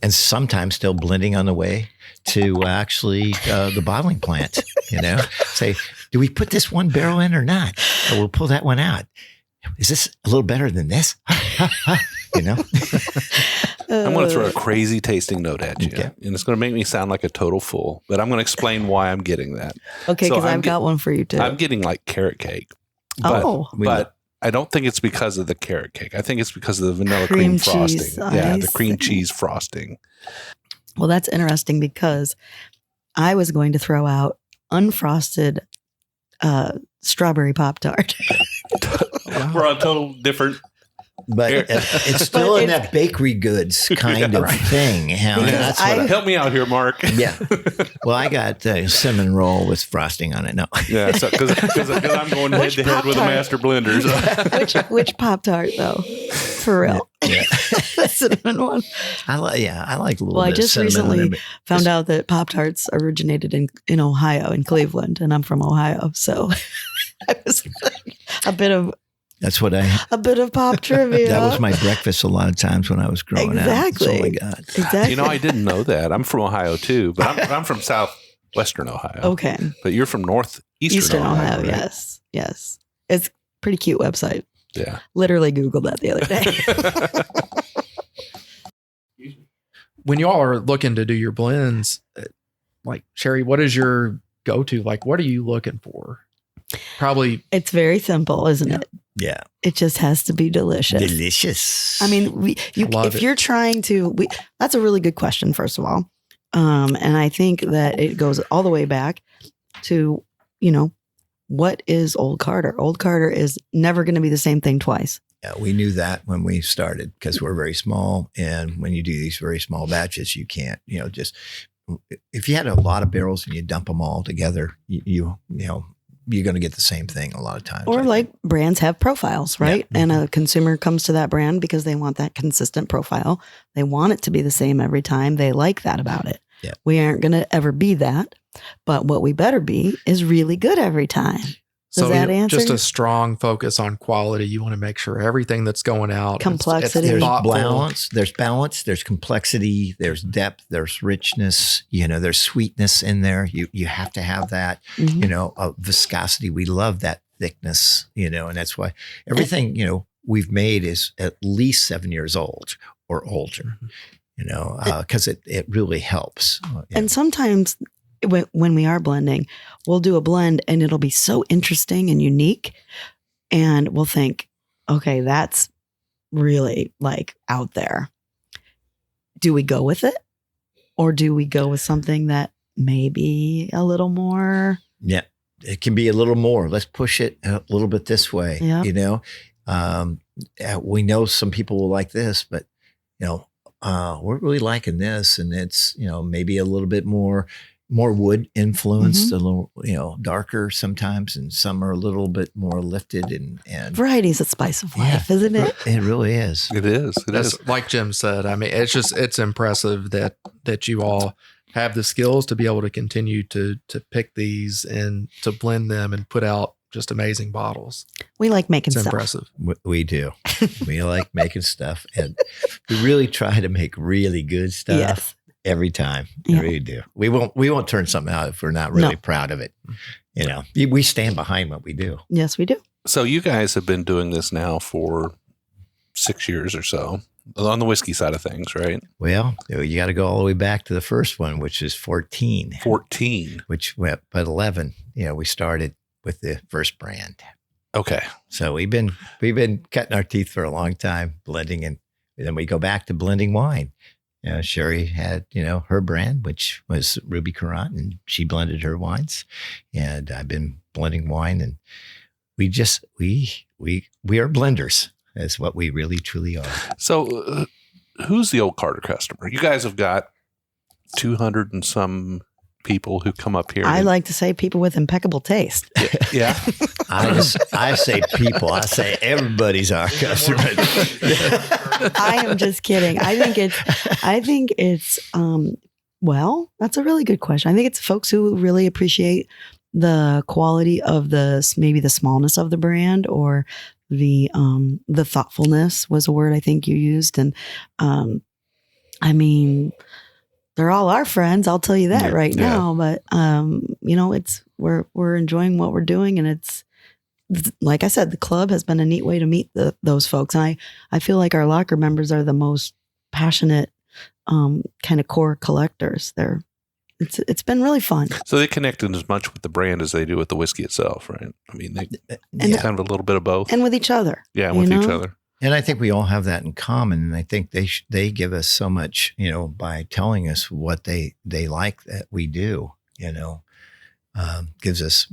And sometimes still blending on the way to actually the bottling plant, say, do we put this one barrel in or not? Or we'll pull that one out. Is this a little better than this? I'm going to throw a crazy tasting note at you, and it's going to make me sound like a total fool, but I'm going to explain why I'm getting that. Okay, because I've got one for you too. I'm getting carrot cake. But I don't think it's because of the carrot cake. I think it's because of the vanilla cream frosting. Yeah, the cream cheese frosting. Well, that's interesting because I was going to throw out unfrosted strawberry Pop-Tart. We're on total different. But it's still in that bakery goods kind of thing. Help me out here, Mark. Yeah. Well, I got cinnamon roll with frosting on it. No. Yeah, because I'm going head to head with the master blenders. Which Pop-Tart though? For real. Yeah. The cinnamon one. I like a little bit. Well, I just of recently found out that Pop-Tarts originated in Ohio, in Cleveland, and I'm from Ohio, so I was a bit of pop trivia. That was my breakfast a lot of times when I was growing up. That's all I got. Exactly. I didn't know that. I'm from Ohio too, but I'm from southwestern Ohio. Okay. But you're from northeastern Ohio, right? Yes. It's a pretty cute website. Yeah. Literally Googled that the other day. When y'all are looking to do your blends, Sherri, what is your go-to? What are you looking for? Probably. It's very simple, isn't it? Yeah. It just has to be delicious. Delicious. I mean, you're trying to, that's a really good question, first of all. And I think that it goes all the way back to, what is Old Carter? Old Carter is never going to be the same thing twice. Yeah, we knew that when we started because we're very small. And when you do these very small batches, you can't, just, if you had a lot of barrels and you dump them all together, you're going to get the same thing a lot of times. Or brands have profiles, right? Yeah. And a consumer comes to that brand because they want that consistent profile. They want it to be the same every time. They like that about it. Yeah. We aren't going to ever be that. But what we better be is really good every time. Does that answer? Just a strong focus on quality. You want to make sure everything that's going out, Complexity. it's There's thoughtful. balance, there's complexity, there's depth, there's richness, there's sweetness in there. You have to have that, viscosity. We love that thickness, and that's why everything, we've made is at least 7 years old or older, because it really helps. And sometimes when we are blending, we'll do a blend and it'll be so interesting and unique. And we'll think, okay, that's really like out there. Do we go with it? Or do we go with something that may be a little more? Yeah, it can be a little more. Let's push it a little bit this way. Yeah. We know some people will like this, but, we're really liking this. And it's, maybe a little bit more wood influenced, a little, darker sometimes, and some are a little bit more lifted and variety's the spice of life, isn't it? It really is. It is. It is. Like Jim said, I mean, it's impressive that you all have the skills to be able to continue to pick these and to blend them and put out just amazing bottles. We like making It's stuff. impressive. We do. We like making stuff, and we really try to make really good stuff. Yes. Every time. Yeah. We really do. We won't turn something out if we're not really proud of it. We stand behind what we do. Yes, we do. So you guys have been doing this now for 6 years or so on the whiskey side of things, right? Well, you got to go all the way back to the first one, which is 14. 14. Which went, but 11, we started with the first brand. Okay. So we've been cutting our teeth for a long time, blending, and then we go back to blending wine. Sherri had, her brand, which was Ruby Currant, and she blended her wines. And I've been blending wine, and we are blenders. That's what we really, truly are. So who's the old Carter customer? You guys have got 200 and some people who come up here. I like to say people with impeccable taste. Yeah. I say people. I say everybody's our customer. I am just kidding. I think it's well, that's a really good question. I think it's folks who really appreciate the quality of maybe the smallness of the brand, or the thoughtfulness was a word I think you used. And I mean, they're all our friends. I'll tell you that right now. But we're enjoying what we're doing, and it's like I said, the club has been a neat way to meet those folks. And I feel like our locker members are the most passionate kind of core collectors. It's been really fun. So they connected as much with the brand as they do with the whiskey itself, right? I mean, they kind of a little bit of both, and with each other. Yeah, with each other. And I think we all have that in common. And I think they give us so much, by telling us what they like that we do, gives us,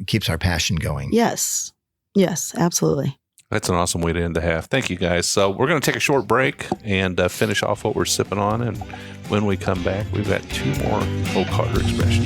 keeps our passion going. Yes, absolutely. That's an awesome way to end the half. Thank you, guys. So we're going to take a short break and finish off what we're sipping on. And when we come back, we've got 2 more Old Carter expressions.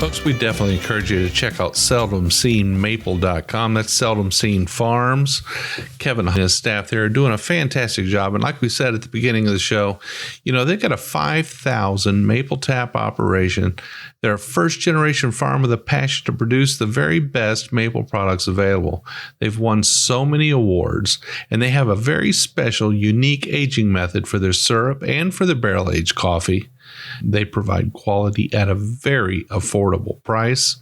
Folks, we definitely encourage you to check out seldomseenmaple.com. That's Seldom Seen Farms. Kevin and his staff there are doing a fantastic job. And like we said at the beginning of the show, they've got a 5,000 maple tap operation. They're a first-generation farm with a passion to produce the very best maple products available. They've won so many awards, and they have a very special, unique aging method for their syrup and for their barrel-aged coffee. They provide quality at a very affordable price.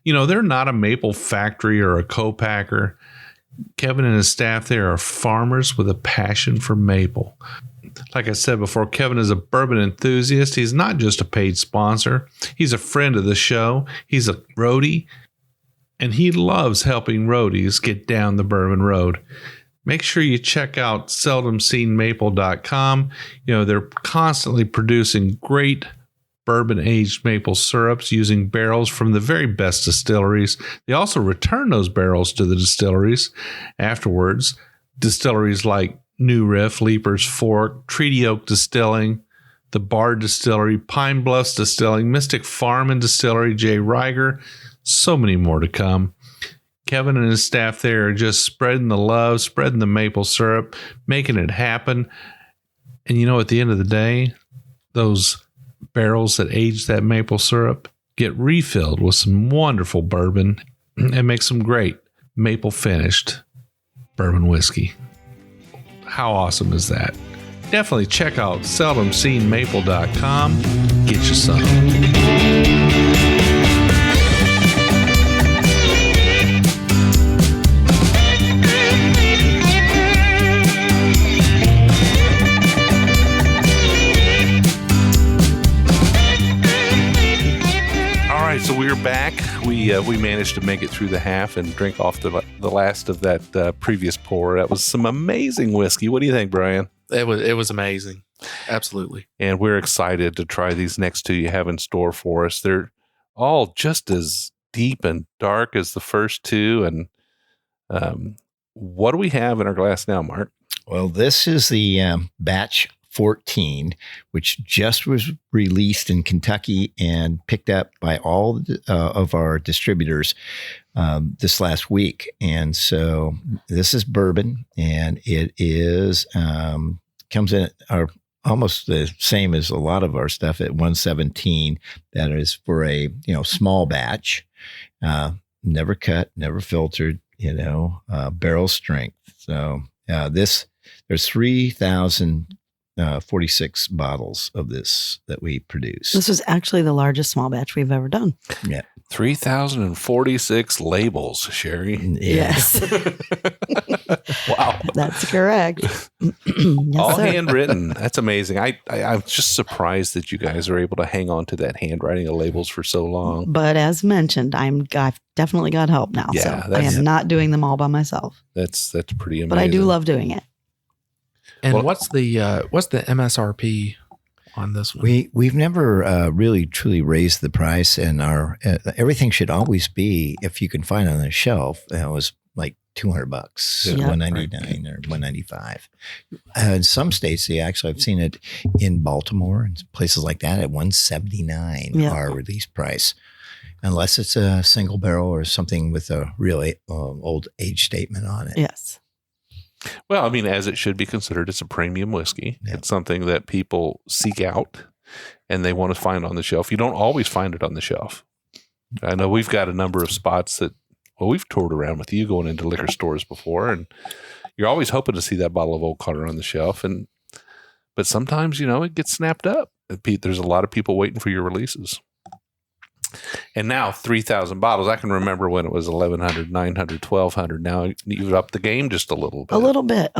They're not a maple factory or a co-packer. Kevin and his staff there are farmers with a passion for maple. Like I said before, Kevin is a bourbon enthusiast. He's not just a paid sponsor. He's a friend of the show. He's a roadie, and he loves helping roadies get down the Bourbon Road. Make sure you check out seldomseenmaple.com. They're constantly producing great bourbon-aged maple syrups using barrels from the very best distilleries. They also return those barrels to the distilleries afterwards. Distilleries like New Riff, Leaper's Fork, Treaty Oak Distilling, the Bard Distillery, Pine Bluffs Distilling, Mystic Farm and Distillery, J. Reiger. So many more to come. Kevin and his staff there are just spreading the love, spreading the maple syrup, making it happen. And at the end of the day, those barrels that age that maple syrup get refilled with some wonderful bourbon and make some great maple finished bourbon whiskey. How awesome is that? Definitely check out seldomseenmaple.com. Get you some. So we're back. We managed to make it through the half and drink off the last of that previous pour. That was some amazing whiskey. What do you think, Brian? It was amazing. Absolutely. And we're excited to try these next two you have in store for us. They're all just as deep and dark as the first two. And what do we have in our glass now, Mark? Well, this is the batch 14, which just was released in Kentucky and picked up by all of our distributors this last week. And so this is bourbon, and it is comes in almost the same as a lot of our stuff at 117. That is for a small batch, never cut, never filtered, barrel strength. So there's 3,046 bottles of this that we produce. This was actually the largest small batch we've ever done. Yeah. 3,046 labels, Sherry. Yes. Wow. That's correct. Yes, all sir. handwritten. That's amazing. I'm just surprised that you guys are able to hang on to that handwriting of labels for so long. But as mentioned, I've definitely got help now. Yeah, so I am not doing them all by myself. That's pretty amazing. But I do love doing it. And what's the MSRP on this one? We've never really truly raised the price, and our everything should always be, if you can find it on the shelf, it was like $200, Yeah. $199 or $195. In some states, I've seen it in Baltimore and places like that at $179 our release price, unless it's a single barrel or something with a really old age statement on it. Yes. Well, I mean, as it should be considered, it's a premium whiskey. Yep. It's something that people seek out and they want to find on the shelf. You don't always find it on the shelf. I know we've got a number of spots that, we've toured around with you going into liquor stores before, and you're always hoping to see that bottle of Old Carter on the shelf. But sometimes, it gets snapped up. There's a lot of people waiting for your releases. And now 3,000 bottles. I can remember when it was 1,100, 900, 1,200. Now you've upped the game just a little bit. A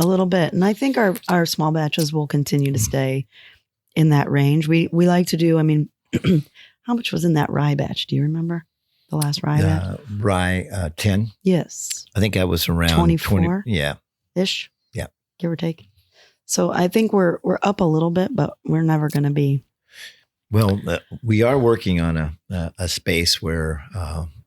little bit. And I think our small batches will continue to stay in that range. We like to do, how much was in that rye batch? Do you remember the last rye batch? Rye 10. Yes. I think that was around 24. 20. Yeah. Ish. Yeah. Give or take. So I think we're up a little bit, but we're never going to be. Well, we are working on a space where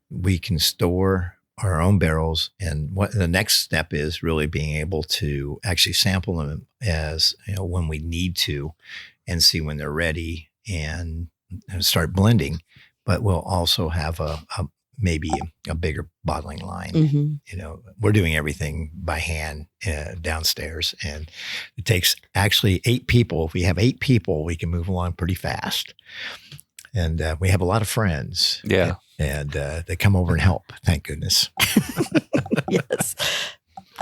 we can store our own barrels, and what the next step is really being able to actually sample them as when we need to, and see when they're ready, and start blending. But we'll also have maybe a bigger bottling line. Mm-hmm. We're doing everything by hand downstairs, and it takes actually 8 people. If we have 8 people, we can move along pretty fast. And we have a lot of friends. Yeah. And they come over and help. Thank goodness. Yes.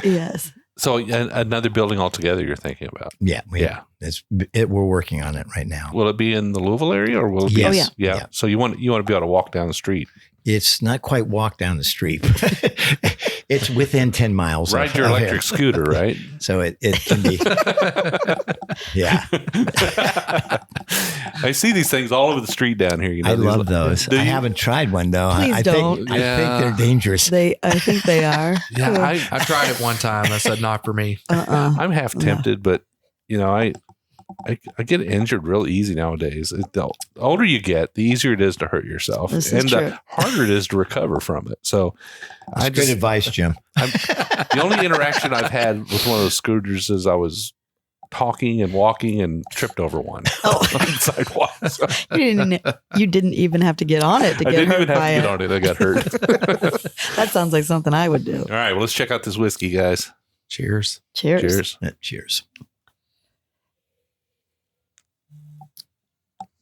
Yes. So another building altogether you're thinking about? Yeah. We're working on it right now. Will it be in the Louisville area, or will it be? Yes. Oh, yeah. Yeah. So you want to be able to walk down the street. It's not quite walk down the street. It's within 10 miles. Ride your electric scooter, right? So it can be. Yeah. I see these things all over the street down here. I love those. I haven't tried one though. Please don't. I think they're dangerous. I think they are. Yeah, I tried it one time. I said, not for me. I'm half tempted, but I get injured real easy nowadays. The older you get, the easier it is to hurt yourself, and the harder it is to recover from it. So, That's good advice, Jim. The only interaction I've had with one of those scooters is I was talking and walking and tripped over one on the sidewalk. So. You didn't even have to get on it to get hurt by it. I didn't even have to get on it. I got hurt. That sounds like something I would do. All right, well, let's check out this whiskey, guys. Cheers. Cheers. Cheers. Cheers.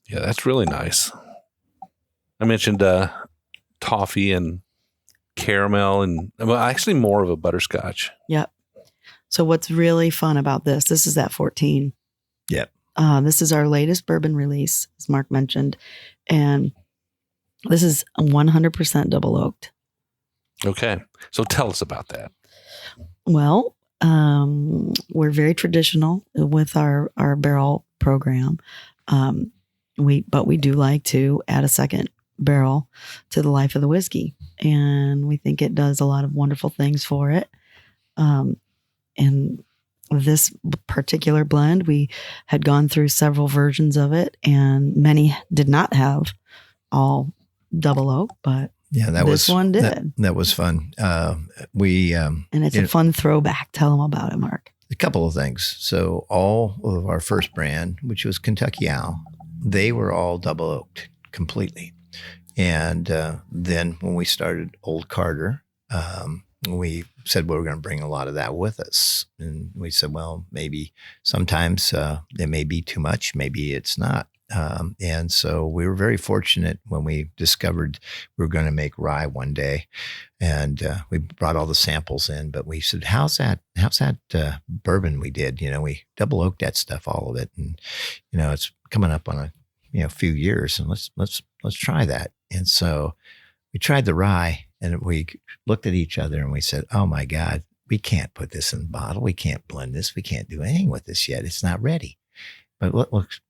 Yeah, that's really nice. I mentioned toffee and caramel and actually more of a butterscotch. Yep. So what's really fun about this is that 14. Yep. This is our latest bourbon release, as Mark mentioned. And this is 100% double oaked. Okay. So tell us about that. Well, we're very traditional with our barrel program. But we do like to add a second barrel to the life of the whiskey. And we think it does a lot of wonderful things for it. And this particular blend, we had gone through several versions of it, and many did not have all double oak, but this one did. That was fun. And it's a fun throwback. Tell them about it, Mark. A couple of things. So all of our first brand, which was Kentucky Owl, they were all double oaked completely. And then when we started Old Carter, we said we were going to bring a lot of that with us. And we said, well, maybe sometimes it may be too much. Maybe it's not. And so we were very fortunate when we discovered we were going to make rye one day. And we brought all the samples in, but we said, how's that bourbon we did? We double oaked that stuff, all of it. And, it's coming up on a few years, and let's try that. And so we tried the rye, and we looked at each other and we said, oh my God, we can't put this in a bottle. We can't blend this. We can't do anything with this yet. It's not ready. But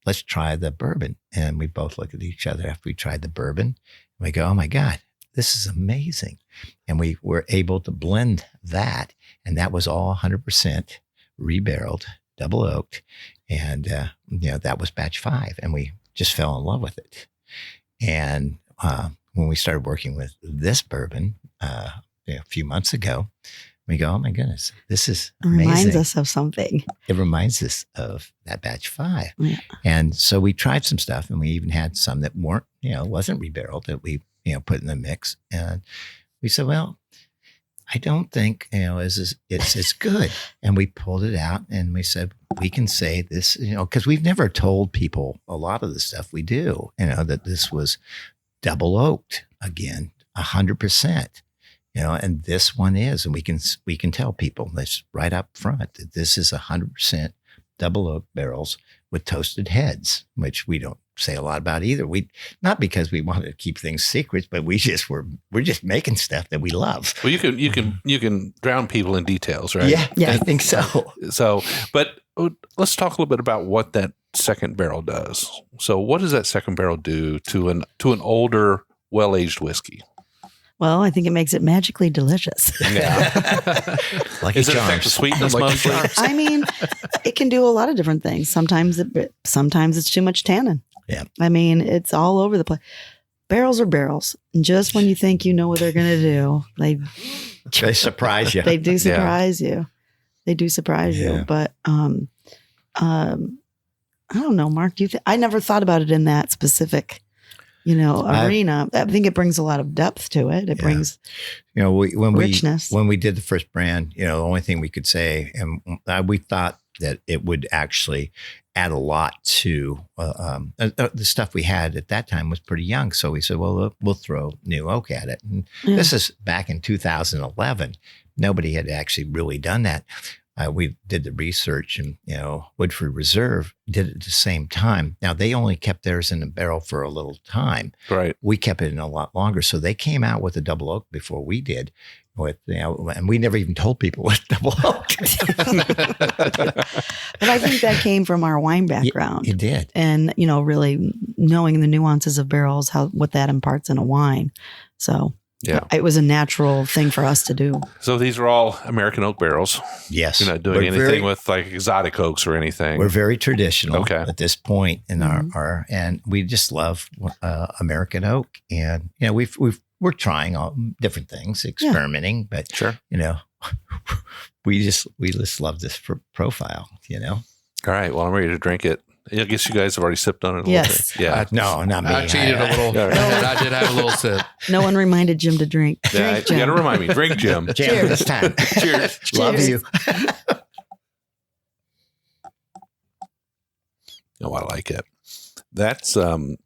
let's try the bourbon. And we both looked at each other after we tried the bourbon. And we go, oh my God, this is amazing. And we were able to blend that. And that was all 100% rebarreled, double oaked. And, that was batch 5. And we just fell in love with it. And when we started working with this bourbon a few months ago, we go, oh my goodness, this is amazing. Reminds us of something. It reminds us of that batch 5. Yeah. And so we tried some stuff, and we even had some that weren't, wasn't rebarreled that we, put in the mix. And we said, well, I don't think, it's good. And we pulled it out and we said, we can say this, because we've never told people a lot of the stuff we do, that this was double oaked again, 100%. And this one is, and we can tell people this right up front that this is 100% double oak barrels with toasted heads, which we don't say a lot about either. Not because we wanted to keep things secrets, but we're just making stuff that we love. Well, you can drown people in details, right? Yeah, I think so. So, but let's talk a little bit about what that second barrel does. So, what does that second barrel do to an older, well-aged whiskey? Well, I think it makes it magically delicious. Yeah. Is it affect the sweetness mostly? I mean, it can do a lot of different things. Sometimes it's too much tannin. Yeah. I mean, it's all over the place. Barrels are barrels. And just when you think you know what they're going to do, they surprise you. They do surprise you. They do surprise you. But I don't know, Mark. I never thought about it in that specific arena. I think it brings a lot of depth to it. It brings, richness. When we did the first brand, the only thing we could say, and we thought that it would actually add a lot to the stuff we had at that time was pretty young. So we said, well, we'll throw new oak at it. And this is back in 2011. Nobody had actually really done that. We did the research, and Woodford Reserve did it at the same time. Now they only kept theirs in the barrel for a little time. Right. We kept it in a lot longer. So they came out with a double oak before we did. And we never even told people what double oak. But I think that came from our wine background. It did, and really knowing the nuances of barrels, what that imparts in a wine. So Yeah. It was a natural thing for us to do. So these are all American oak barrels. Yes. You're not doing anything with like exotic oaks or anything. We're very traditional at this point in Mhm. our and we just love American oak. And, you know, we're trying all different things, experimenting, but, Sure. you know, we just love this profile, you know? All right. Well, I'm ready to drink it. I guess you guys have already sipped on it a Yes. little bit. Yeah. No, not me. I cheated a little, All right. but I did have a little sip. No one reminded Jim to drink. Yeah, Drink, you got to Jim. remind me. Drink, Jim. Jam Cheers. this time. Cheers. Love Cheers. you. Oh, I like it. That's got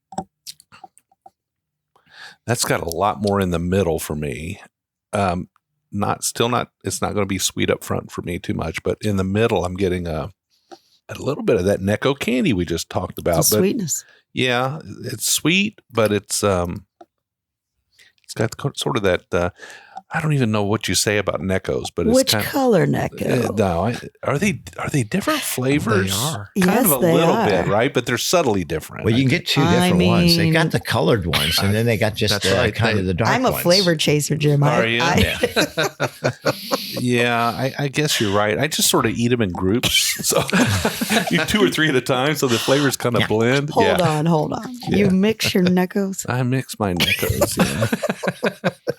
a lot more in the middle for me. It's not going to be sweet up front for me too much, but in the middle, I'm getting a little bit of that Necco candy we just talked about. It's a But sweetness. yeah, it's sweet, but it's got sort of that. I don't even know what you say about Neccos, but it's Which kind color, Necco? are they different flavors? They are. Kind Yes, of a they little are. bit, right? But they're subtly different. Well, you can get two I different ones. They got mean- the colored ones, and then they got just That's right. kind of the dark I'm a ones. flavor chaser, Jim. Are you? Yeah. I guess you're right. I just sort of eat them in groups. So you 2 or 3 at a time so the flavors kind of blend. Hold on. You Yeah. mix your Neccos. I mix my Neccos. Yeah.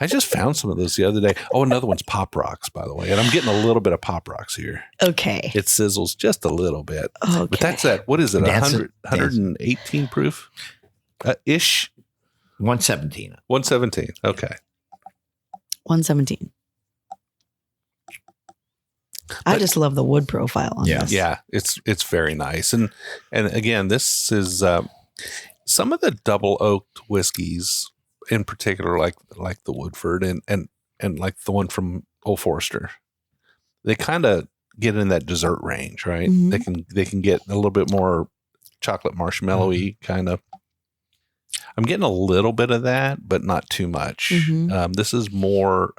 I just found some of those the other day. Oh, another one's Pop Rocks, by the way. And I'm getting a little bit of Pop Rocks here. Okay. It sizzles just a little bit. Okay. But that's that. What is it? That's 100, 118 proof? Ish? 117. 117. Okay. 117. I just love the wood profile on this. Yeah, it's very nice. And again, this is some of the double oaked whiskeys in particular, like the Woodford and like the one from Old Forester. They kind of get in that dessert range, right? Mhm. They can get a little bit more chocolate marshmallowy kind of. I'm getting a little bit of that, but not too much. Mhm. This is more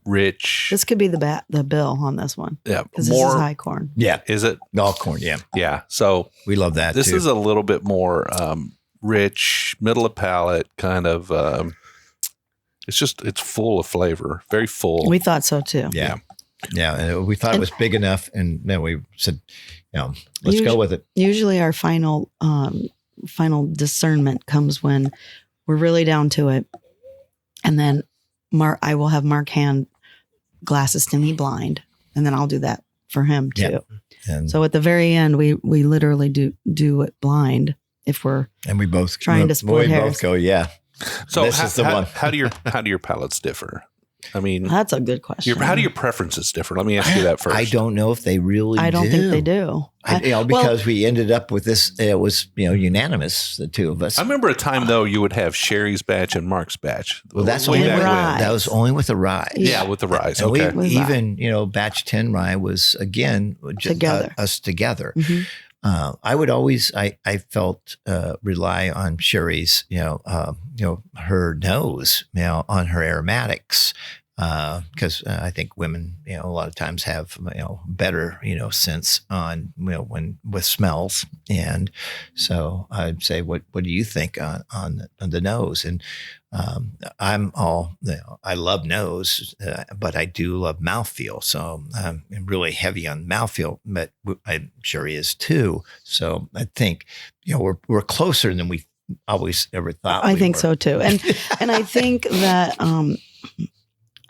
rich. This could be the bill on this one Yeah, because this is more. high corn. Yeah. Is it? All corn. Yeah. Yeah. So We love that. this too. is a little bit more rich, middle of palate kind of. It's full of flavor, very full. We thought so too. Yeah. Yeah. And we thought it was big enough. And then we said, let's go with it. Usually our final discernment comes when we're really down to it. And then I will have Mark hand glasses to me blind. And then I'll do that for him too. Yeah. And, So at the very end, we literally do it blind if we're and we both trying to split we hairs. both go, yeah. So This is the one. How do your palates differ? I mean, that's a good question. how do your preferences differ? Let me ask you that first. I don't know if they really I don't think they do. because we ended up with this, it was, unanimous, the two of us. I remember a time though you would have Sherry's batch and Mark's batch. Well, that's way only back with when. rye. that was only with the rye. Yeah, with the rise. And Okay. With we rye. even, batch 10 rye was again Together. Us together. Mhm. I would always, I felt rely on Sherry's, her nose, on her aromatics, because I think women, a lot of times have, better, sense on, when with smells, and so I'd say, what do you think on the nose? And I'm all, I love nose, but I do love mouthfeel. So I'm really heavy on mouthfeel, but I'm sure he is too. So I think, we're closer than we always ever thought. I we think were. so too. And I think that,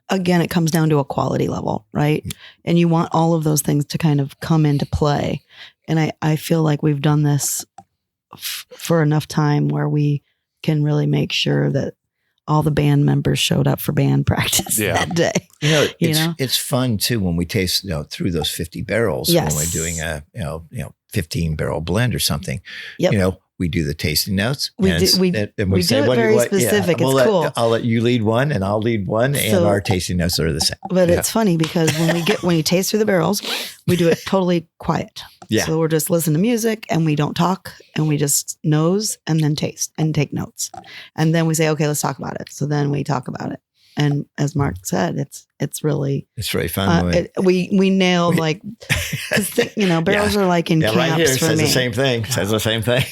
again, it comes down to a quality level, right? And you want all of those things to kind of come into play. And I feel like we've done this for enough time where we can really make sure that all the band members showed up for band practice that day. It's fun too when we taste through those 50 barrels Yes. when we're doing a 15 barrel blend or something. Yep. We do the tasting notes. We and do- it's- we and do it very specific. It's cool. I'll let you lead one, and I'll lead one, and So- our tasting notes are the same. But it's funny because when you taste through the barrels, we do it totally quiet. Yeah. So we're just listening to music and we don't talk and we just nose and then taste and take notes. And then we say, okay, let's talk about it. So then we talk about it. And as Mark said, it's really fun. we nailed like, barrels are like in camps right here for says me. the same thing. Says the same thing.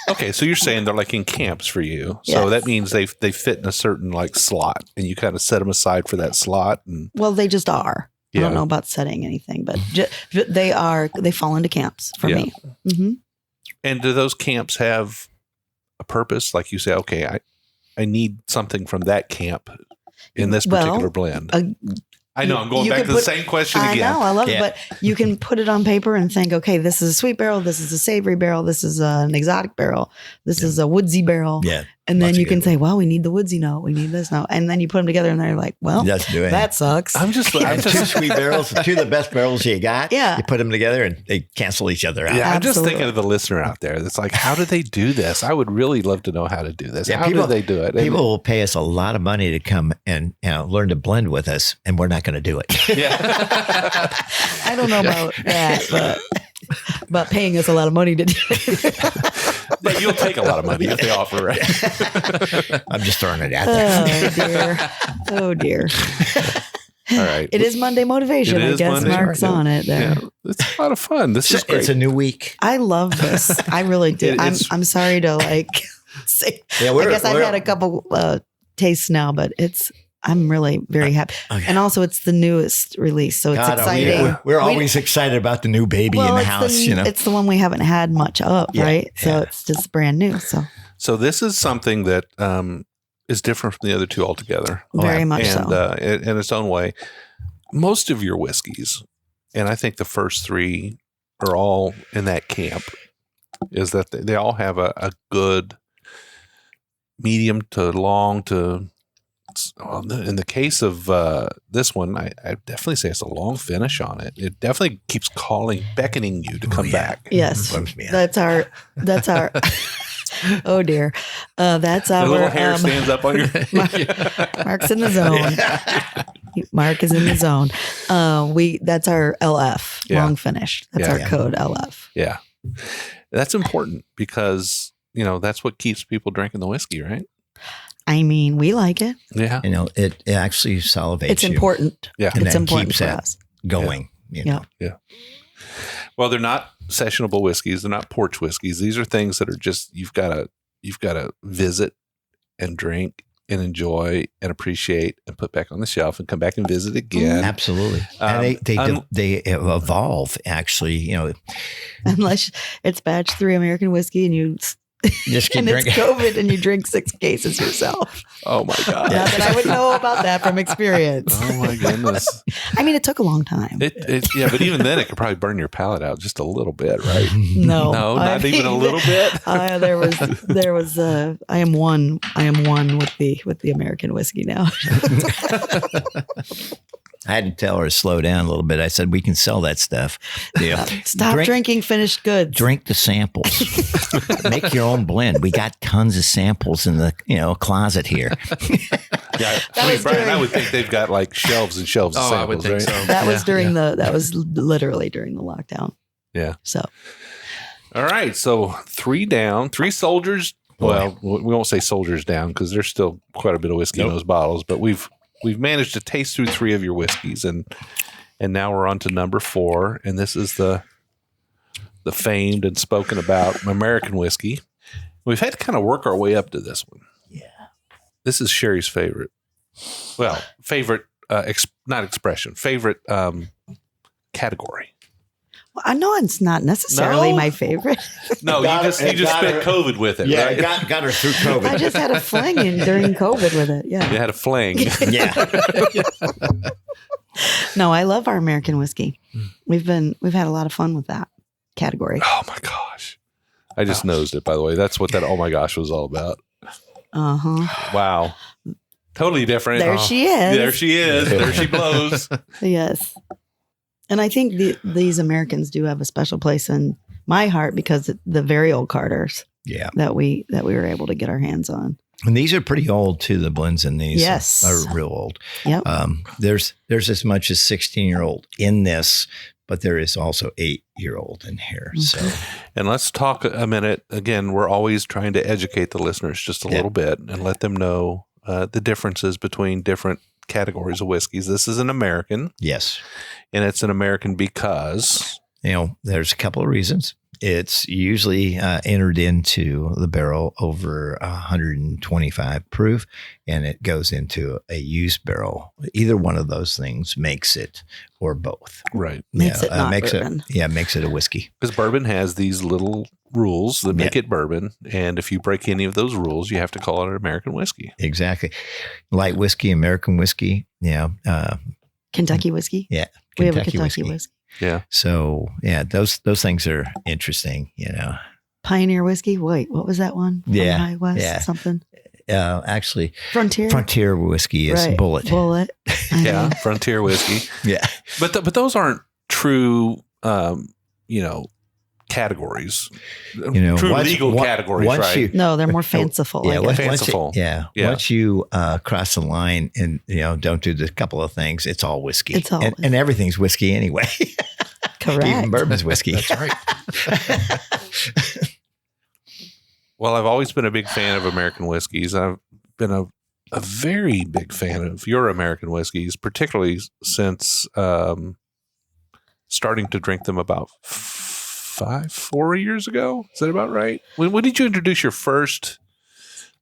Okay, so you're saying they're like in camps for you. Yes. So that means they fit in a certain like slot, and you kind of set them aside for that slot. And Well, they just are. I Yeah. don't know about setting anything, but they fall into camps for Yeah. me. Mm-hmm. And do those camps have a purpose? Like you say, okay, I need something from that camp in this particular blend. I know I'm going back to the same question again. I know, I love Yeah. it, but you can put it on paper and think, okay, this is a sweet barrel, this is a savory barrel, this is an exotic barrel, this is a woodsy barrel. Yeah. And then Lots you of can good say, well, we need the woodsy note, we need this note. And then you put them together and they're like, well, That's doing that sucks. I'm just And two sweet barrels, two of the best barrels you got. Yeah. You put them together and they cancel each other out. Yeah, I'm just Absolutely. thinking of the listener out there. That's like, how do they do this? I would really love to know how to do this. Yeah, How do they do it? People will pay us a lot of money to come and learn to blend with us, and we're not going to do it. Yeah. I don't know about that, but paying us a lot of money to do it. But you'll take a lot of money if they offer, right? I'm just throwing it out there. Oh dear. All right. It is Monday motivation. It I is guess Monday. Mark's on it there. Yeah, it's a lot of fun. This is great. It's a new week. I love this. I really do. I'm sorry to say. Yeah, I guess I've had a couple tastes now, but I'm really very happy. Okay. And also, it's the newest release, so it's exciting. We're always excited about the new baby in the it's house. it's the one we haven't had much of, Yeah, right? So yeah. it's just brand new. So this is something that is different from the other two altogether. very much And so. in its own way. Most of your whiskeys, and I think the first three are all in that camp, is that they all have a good medium to long to. In the case of this one, I definitely say it's a long finish on it. It definitely keeps beckoning you to come back. Yes, Bums me out. that's our. Oh dear, that's The our. little hair stands up on your. Mark's in the zone. Mark is in the zone. That's our LF, Yeah. long finish. That's Yeah. our code LF. Yeah, that's important because that's what keeps people drinking the whiskey, right? I mean, we like it. Yeah, It actually salivates It's you. important. yeah. And It's that important keeps for that us. going. You know. Well, they're not sessionable whiskeys. They're not porch whiskeys. These are things that are just you've got to visit and drink and enjoy and appreciate and put back on the shelf and come back and visit again. Absolutely. And they evolve, actually. Unless it's batch 3 American whiskey and you Just keep and it's drinking. COVID and you drink 6 cases yourself. Oh my God. Not that I would know about that from experience. Oh my goodness. I mean, it took a long time. Yeah, but even then it could probably burn your palate out just a little bit, right? No, No, not even a little bit. There was. I am one with the American whiskey now. I had to tell her to slow down a little bit. I said, we can sell that stuff. Yeah. Stop drinking finished goods. Drink the samples. Make your own blend. We got tons of samples in the closet here. Yeah, was Brian, I during- would think they've got like shelves and shelves of Oh, I would samples, think right? so. That was Yeah, that was literally during the lockdown. Yeah. So All right, so 3 down, 3 soldiers. Well, we won't say soldiers down because there's still quite a bit of whiskey in those bottles, but we've managed to taste through 3 of your whiskeys, and now we're on to number 4, and this is the famed and spoken about American whiskey. We've had to kind of work our way up to this one. Yeah. This is Sherry's favorite. Well, favorite, not expression, favorite category. well, I know it's not necessarily No? my favorite. No, Got you it. just Got spent her. COVID with it, Yeah, right? got her through COVID. I just had a fling during COVID with it. Yeah. You had a fling. Yeah. No, I love our American whiskey. We've had a lot of fun with that category. Oh my gosh. I just nosed it, by the way. That's what that oh my gosh was all about. Wow. Totally different. There she is. There she is. There she blows. Yes. And I think these Americans do have a special place in my heart because the very old Carters Yeah. that we were able to get our hands on. And these are pretty old too. The blends in these Yes. are real old. Yep. There's as much as 16-year-old in this, but there is also 8-year-old in here. So And let's talk a minute. Again, we're always trying to educate the listeners just a little bit and let them know the differences between different categories of whiskeys. This is an American, Yes. and it's an American because There's a couple of reasons. It's usually entered into the barrel over 125 proof, and it goes into a used barrel. Either one of those things makes it, or both. right, Makes it not makes bourbon. makes it a whiskey. because bourbon has these little rules that make it bourbon, and if you break any of those rules, you have to call it an American whiskey. Exactly. Light whiskey, American whiskey. Kentucky whiskey. Yeah. We have a Kentucky whiskey. Yeah, So those things are interesting. Pioneer whiskey. Wait, what was that one? From Yeah, High West, yeah. something. Actually, Frontier whiskey is Right. Bullet. Bullet. yeah, Frontier whiskey. Yeah. But those aren't true, categories. True legal categories, once right? No, they're more fanciful. I guess. Fanciful. Yeah. Once you cross the line and don't do the couple of things, it's all whiskey. It's all and everything's whiskey anyway. Correct. Even bourbon's whiskey. That's right. Well, I've always been a big fan of American whiskeys. I've been a very big fan of your American whiskeys, particularly since starting to drink them about 4 years ago. Is that about right? When did you introduce your first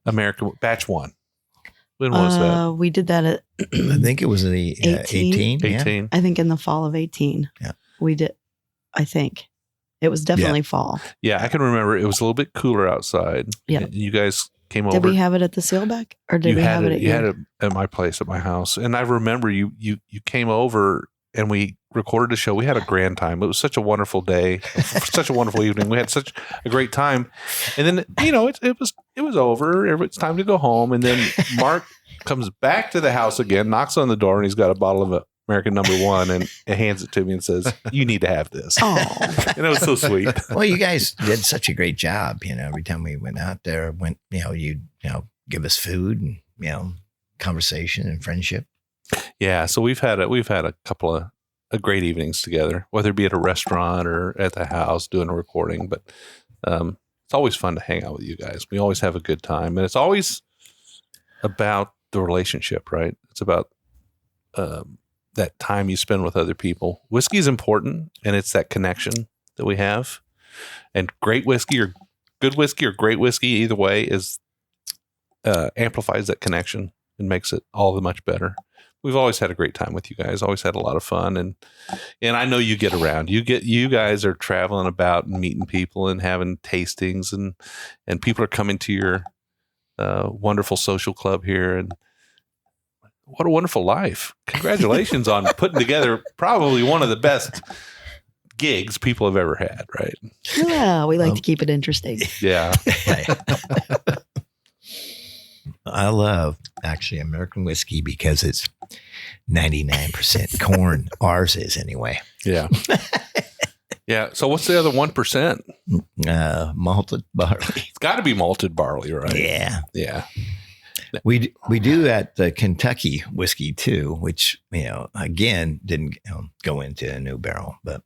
American batch one? When was that? We did that at, I think it was the 18. 18. I think in the fall of 18. Yeah. We did, I think. It was definitely fall. Yeah, I can remember it was a little bit cooler outside. Yeah. And you guys came Did over. we have it at the Sealback? Or did we have it at You had your? it at my place, at my house. And I remember you came over and we recorded a show. We had a grand time. It was such a wonderful day, such a wonderful evening. We had such a great time. And then, it was over. It's time to go home. And then Mark comes back to the house again, knocks on the door, and he's got a bottle of American number one and hands it to me and says, "You need to have this." Oh, And it was so sweet. Well, you guys did such a great job. Every time we went out there, you'd give us food and conversation and friendship. Yeah, so we've had a couple of great evenings together, whether it be at a restaurant or at the house doing a recording. But it's always fun to hang out with you guys. We always have a good time, and it's always about the relationship, right? It's about that time you spend with other people. Whiskey is important, and it's that connection that we have. And great whiskey or good whiskey or great whiskey, either way, is amplifies that connection and makes it all the much better. We've always had a great time with you guys. Always had a lot of fun, and I know you get around. You guys are traveling about and meeting people and having tastings, and people are coming to your wonderful social club here. And what a wonderful life! Congratulations on putting together probably one of the best gigs people have ever had. Right? yeah. We like to keep it interesting. Yeah. I love actually American whiskey because it's 99% corn. Ours is anyway. Yeah. Yeah. So what's the other 1%? Malted barley. It's got to be malted barley, right? Yeah. Yeah. We do that Kentucky whiskey too, which again didn't go into a new barrel, but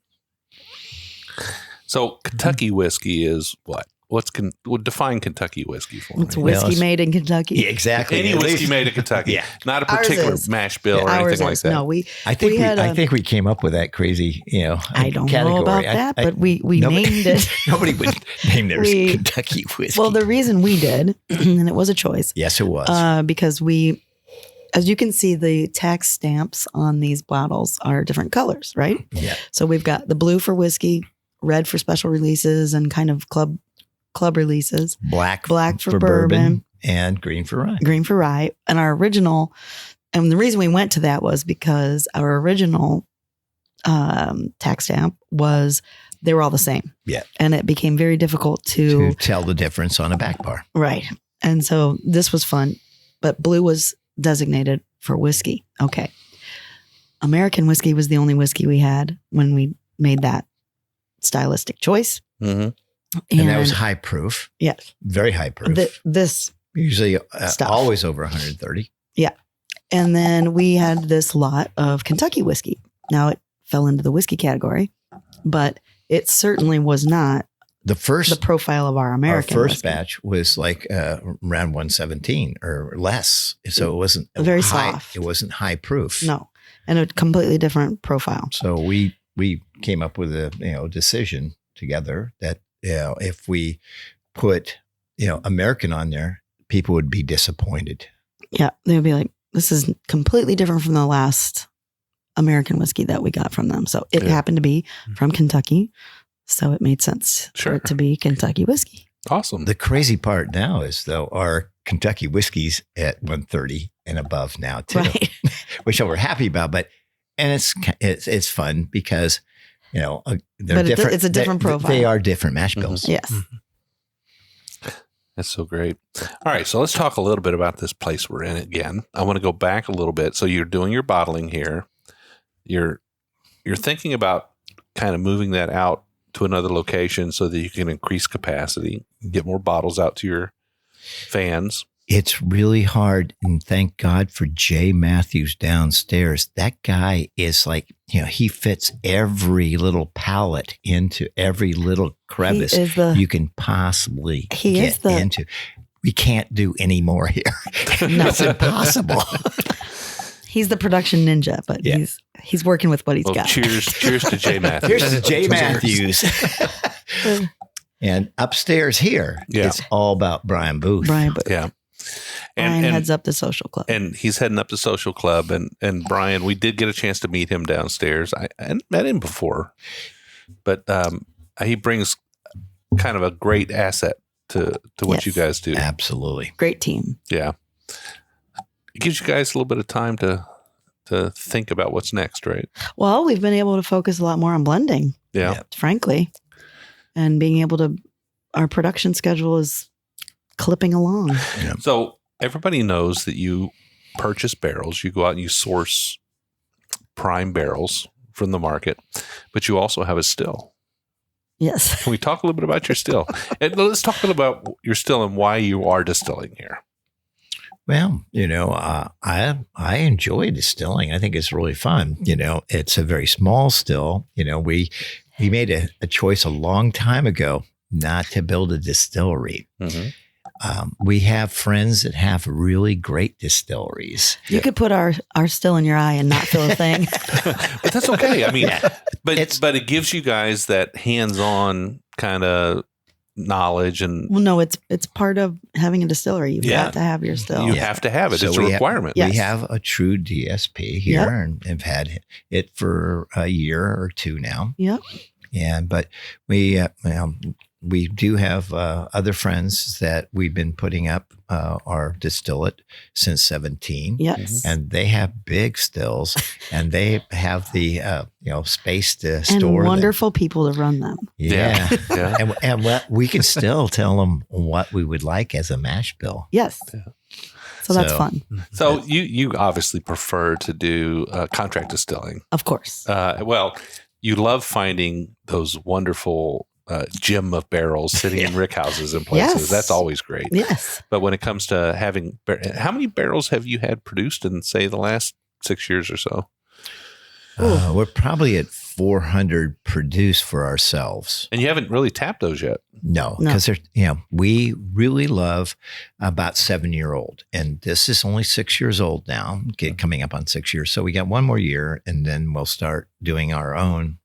So Kentucky whiskey is what? Would define Kentucky whiskey for It's me? whiskey made in Kentucky. yeah, exactly. Any At whiskey least- made in Kentucky. Yeah. Not a Ours particular is. mash bill or Ours anything like is. that. No, I think had I a- think we came up with that crazy, I don't category. know about that, but we nobody- named it. Nobody would name theirs We- Kentucky whiskey. Well, the reason we did, and it was a choice, yes, it was. because as you can see, the tax stamps on these bottles are different colors, right? Yeah. So we've got the blue for whiskey, red for special releases and kind of club releases, Black for bourbon, and green for rye. green for rye. And our original, and the reason we went to that was because our original tax stamp was, they were all the same. Yeah. And it became very difficult To tell the difference on a back bar. right. And so this was fun, but blue was designated for whiskey. Okay. American whiskey was the only whiskey we had when we made that stylistic choice. Mm-hmm. And that was high proof. Yes. Very high proof. This Usually stuff. always over 130. And then we had this lot of Kentucky whiskey. Now it fell into the whiskey category, but it certainly was not the profile of our American. Our first whiskey. batch was like around 117 or less. So it wasn't Very high, soft. It wasn't high proof. No, and a completely different profile. So we came up with a decision together that if we put American on there, people would be disappointed. Yeah, they would be like, "This is completely different from the last American whiskey that we got from them." So it happened to be from Kentucky, so it made sense for it to be Kentucky whiskey. Awesome. The crazy part now is though our Kentucky whiskey's at 130 and above now too, Right. which we're happy about. But it's fun because they're But different. it's a different profile. They are different mash bills. Yes. That's so great. All right, so let's talk a little bit about this place we're in again. I want to go back a little bit. So you're doing your bottling here. You're thinking about kind of moving that out to another location so that you can increase capacity, get more bottles out to your fans. It's really hard, and thank God for Jay Matthews downstairs. That guy is like, he fits every little pallet into every little crevice you can possibly get into. We can't do any more here. No. It's impossible. He's the production ninja, but he's working with what he's got. Cheers to Jay Matthews. Here's to Jay Matthews. And upstairs here, it's all about Brian Booth. Yeah. Brian heads up the social club. And he's heading up the social club. And Brian, we did get a chance to meet him downstairs. I hadn't met him before, but he brings kind of a great asset to what you guys do. Absolutely. Great team. Yeah. It gives you guys a little bit of time to think about what's next, right? Well, we've been able to focus a lot more on blending. Yeah. Frankly. And being able to, our production schedule is clipping along. Yeah. So everybody knows that you purchase barrels. You go out and you source prime barrels from the market, but you also have a still. Yes. Can we talk a little bit about your still? And let's talk a little about your still and why you are distilling here. Well, I enjoy distilling. I think it's really fun. It's a very small still. We made a choice a long time ago not to build a distillery. Mm-hmm. We have friends that have really great distilleries. You could put our still in your eye and not feel a thing. But that's okay. I mean, but it gives you guys that hands-on kind of knowledge and. Well, no, it's part of having a distillery. You've got to have your still. You have to have it. So it's a requirement. We have a true DSP here and have had it for a year or two now. Yep. But we do have other friends that we've been putting up our distillate since 17. Yes. And they have big stills and they have the space to store them. And wonderful people to run them. Yeah. Yeah. and we can still tell them what we would like as a mash bill. Yes. Yeah. So that's fun. So you obviously prefer to do contract distilling. Of course. Well, you love finding those wonderful gem of barrels sitting in rick houses and places. Yes. That's always great. Yes. But when it comes to having, how many barrels have you had produced in, say, the last 6 years or so? We're probably at 400 produced for ourselves. And you haven't really tapped those yet. No, because we really love about 7-year-old. And this is only 6 years old now, coming up on 6 years. So we got one more year and then we'll start doing our own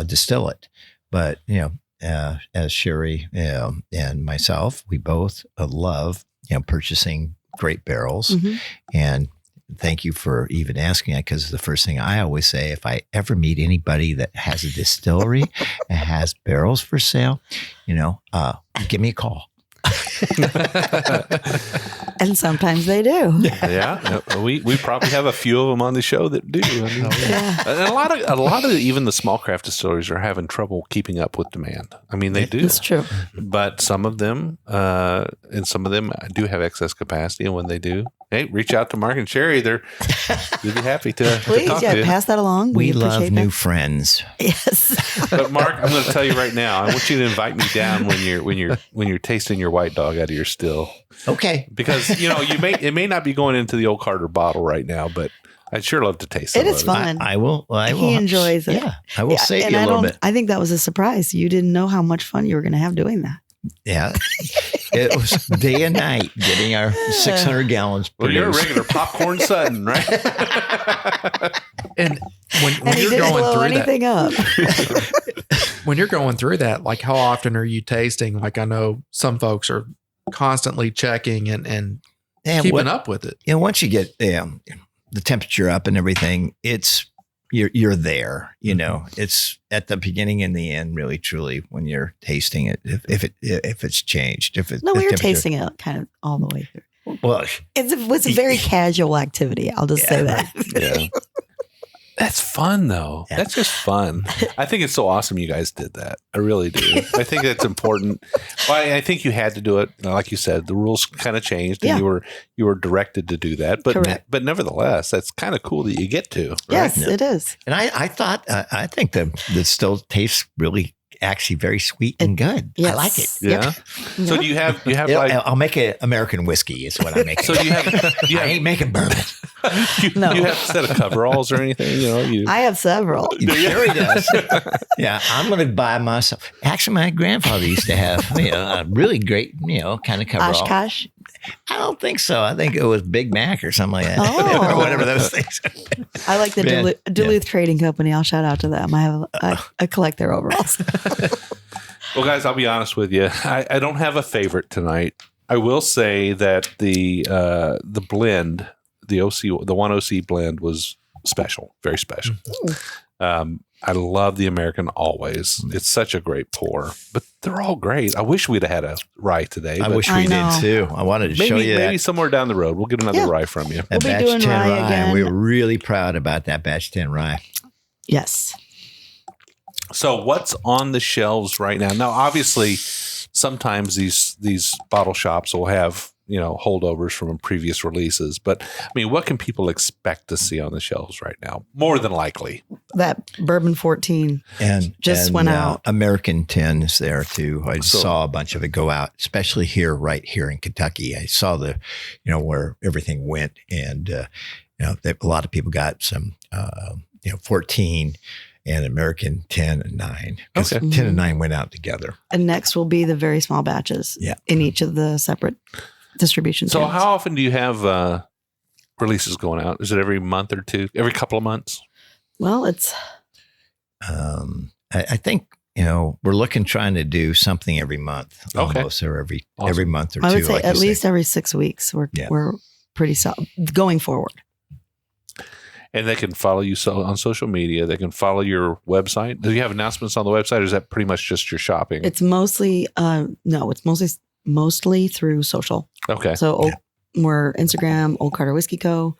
distillate. But, as Sherri and myself, we both love, purchasing great barrels. Mm-hmm. And thank you for even asking that, because the first thing I always say, if I ever meet anybody that has a distillery and has barrels for sale, give me a call. And sometimes they do. Yeah, we probably have a few of them on the show that do. I mean, and a lot of even the small craft distilleries are having trouble keeping up with demand. I mean, they do. It's true. But some of them, do have excess capacity, and when they do, hey, reach out to Mark and Sherri. They'd be happy to Please, talk to you. pass that along. We love appreciate new that. friends. Yes. But Mark, I'm going to tell you right now, I want you to invite me down when you're tasting your white dog out of your still. Okay. Because it may not be going into the old Carter bottle right now, but I'd sure love to taste It some is of fun. I will. He enjoys it. Yeah, I will save and you a I little don't. bit. I think that was a surprise. You didn't know how much fun you were going to have doing that. Yeah, it was day and night getting our 600 gallons Well, you're a produced. regular popcorn son, right? And when And he you're didn't going blow through anything up. when you're going through that, like how often are you tasting? Like I know some folks are constantly checking and And keeping up with it. once you get the temperature up and everything, it's you're there. You know, it's at the beginning and the end, really, truly, when you're tasting it. If it's changed, if it No, the we were temperature- tasting it kind of all the way through. Well, It was a very casual activity. I'll just say that. Yeah. That's fun, though. Yeah. That's just fun. I think it's so awesome you guys did that. I really do. I think that's important. Well, I think you had to do it. Like you said, the rules kind of changed, and Yeah. you were directed to do that. But Correct. but nevertheless, that's kind of cool that you get to. Right? Yes, Yeah. it is. and I think that it still tastes really actually very sweet and good. I Yes. like it. Yeah. Yep. So do you have Yeah, like I'll make an American whiskey. Is what I'm making. so do you have I ain't making bourbon. No. you have a set of coveralls or anything? You know, you I have several. Sure he does. Yeah, I'm going to buy myself. Actually, my grandfather used to have a really great kind of coverall. Oshkosh. I don't think so. I think it was Big Mac or something like that, Oh. or whatever those things. I like the Yeah. Duluth Trading Company. I'll shout out to them. I collect their overalls. Well, guys, I'll be honest with you. I don't have a favorite tonight. I will say that the blend, the 1OC blend was special, very special. I love the American always. It's such a great pour, but they're all great. I wish we'd have had a rye today. I but wish I we know. did too. I wanted to show you maybe that. somewhere down the road we'll get another Yeah. rye from you. We'll That be batch doing 10 rye again. We were really proud about that batch 10 rye. Yes. So what's on the shelves right now? Now, obviously, sometimes these bottle shops will have holdovers from previous releases, but I mean, what can people expect to see on the shelves right now? More than likely, That Bourbon 14. And Just went out. American 10 is there too. I So- saw a bunch of it go out, especially right here in Kentucky. I saw where everything went, and a lot of people got some 14 and American 10 and 9. 'Cause Okay. 10 and 9 went out together. And next will be the very small batches Yeah. in each of the separate distribution So channels. how often do you have releases going out? Is it every month or two? Every couple of months? Well, it's I think we're trying to do something every month, Okay. almost, or every Awesome. month or two. I would say like at you least every 6 weeks. Yeah. We're pretty solid going forward. And they can follow you on social media. They can follow your website. Do you have announcements on the website, or is that pretty much just your shopping? It's mostly it's mostly through social. Okay. So we're Instagram, Old Carter Whiskey Co.,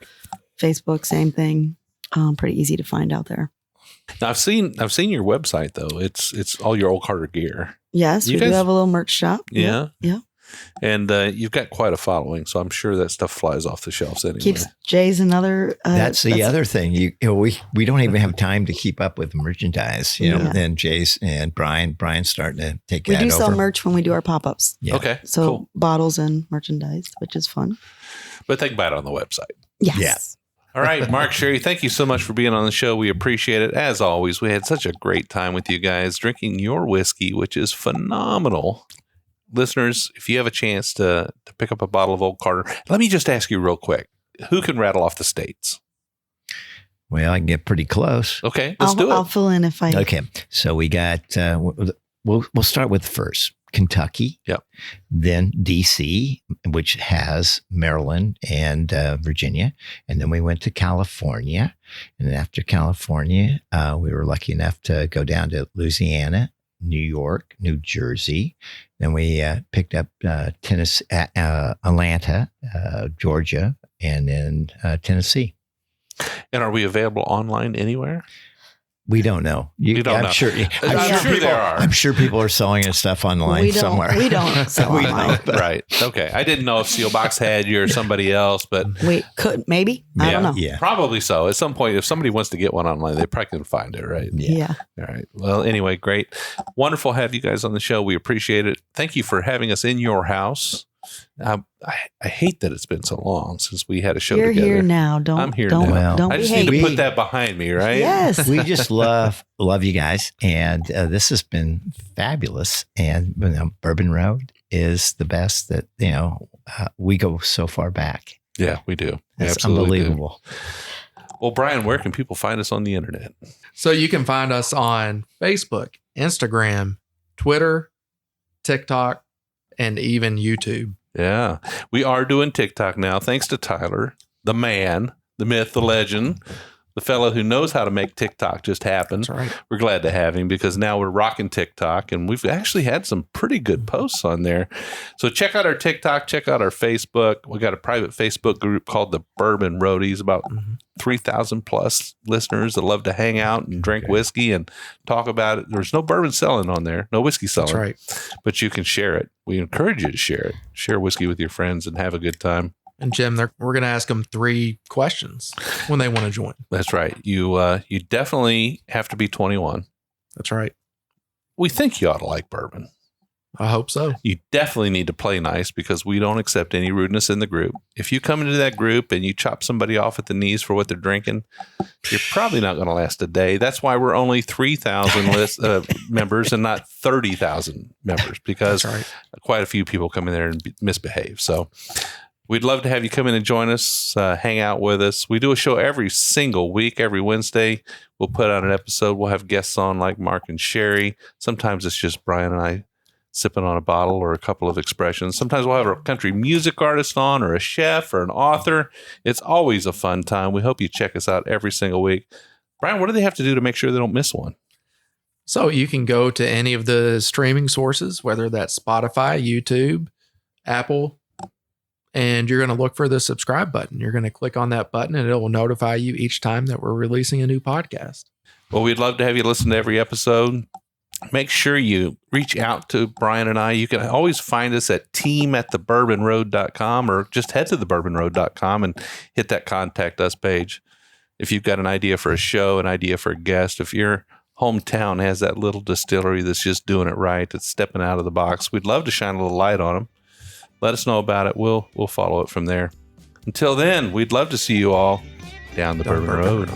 Facebook, same thing. Pretty easy to find out there. Now I've seen your website though. It's all your Old Carter gear. Yes, You we guys- do have a little merch shop. Yeah. Yeah. And you've got quite a following, so I'm sure that stuff flies off the shelves anyway. Keeps Jay's another. That's the other thing. We don't even have time to keep up with merchandise. Yeah. And Jay's and Brian's starting to take We that do over. sell merch when we do our pop-ups. Yeah. Okay. So Cool. bottles and merchandise, which is fun. But they can buy it on the website. Yes. Yeah. All right, Mark Sherri, thank you so much for being on the show. We appreciate it. As always, we had such a great time with you guys drinking your whiskey, which is phenomenal. Listeners, if you have a chance to pick up a bottle of Old Carter, let me just ask you real quick. Who can rattle off the states? Well, I can get pretty close. Okay, let's do it. I'll fill in if I. Okay. So we got, we'll start with first Kentucky. Yep. Then DC, which has Maryland and Virginia. And then we went to California. And then after California, we were lucky enough to go down to Louisiana, New York, New Jersey. Then we picked up Tennessee, Atlanta, Georgia, and then Tennessee. And are we available online anywhere? We don't know. You don't know. I'm sure sure there are. I'm sure people are selling his stuff online we don't. somewhere. We don't sell We online. don't. But- Right. Okay. I didn't know if Sealbox had you or somebody else, but Wait, maybe? I don't know. Yeah. probably so. At some point, if somebody wants to get one online, they probably can find it, right? Yeah. All right. Well, anyway, great. Wonderful to have you guys on the show. We appreciate it. Thank you for having us in your house. I hate that it's been so long since we had a show You're together. here now. Don't. I'm here don't, now. Don't I just behave. need to put that behind me, right? Yes. We just love you guys, and this has been fabulous. And Bourbon Road is the best. That we go so far back. Yeah, we do. It's Absolutely unbelievable. do. Well, Brian, where can people find us on the internet? So you can find us on Facebook, Instagram, Twitter, TikTok, and even YouTube. Yeah, we are doing TikTok now, thanks to Tyler, the man, the myth, the legend, the fellow who knows how to make TikTok just happen. That's right. We're glad to have him because now we're rocking TikTok, and we've actually had some pretty good posts on there. So check out our TikTok, check out our Facebook. We got a private Facebook group called the Bourbon Roadies, about 3,000 plus listeners that love to hang out and drink whiskey and talk about it. There's no bourbon selling on there, no whiskey selling. That's right. But you can share it. We encourage you to share it. Share whiskey with your friends and have a good time. And Jim, we're going to ask them 3 questions when they want to join. That's right. You definitely have to be 21. That's right. We think you ought to like bourbon. I hope so. You definitely need to play nice because we don't accept any rudeness in the group. If you come into that group and you chop somebody off at the knees for what they're drinking, you're probably not going to last a day. That's why we're only 3,000 members and not 30,000 members, because quite a few people come in there and misbehave. So we'd love to have you come in and join us, hang out with us. We do a show every single week, every Wednesday. We'll put out an episode. We'll have guests on like Mark and Sherri. Sometimes it's just Brian and I sipping on a bottle or a couple of expressions. Sometimes we'll have a country music artist on or a chef or an author. It's always a fun time. We hope you check us out every single week. Brian, what do they have to do to make sure they don't miss one? So you can go to any of the streaming sources, whether that's Spotify, YouTube, Apple, and you're going to look for the subscribe button. You're going to click on that button and it will notify you each time that we're releasing a new podcast. Well, we'd love to have you listen to every episode. Make sure you reach out to Brian and I. You can always find us at team@thebourbonroad.com or just head to thebourbonroad.com and hit that contact us page. If you've got an idea for a show, an idea for a guest, if your hometown has that little distillery that's just doing it right, that's stepping out of the box, we'd love to shine a little light on them. Let us know about it. We'll follow it from there. Until then, we'd love to see you all down the Bourbon Road.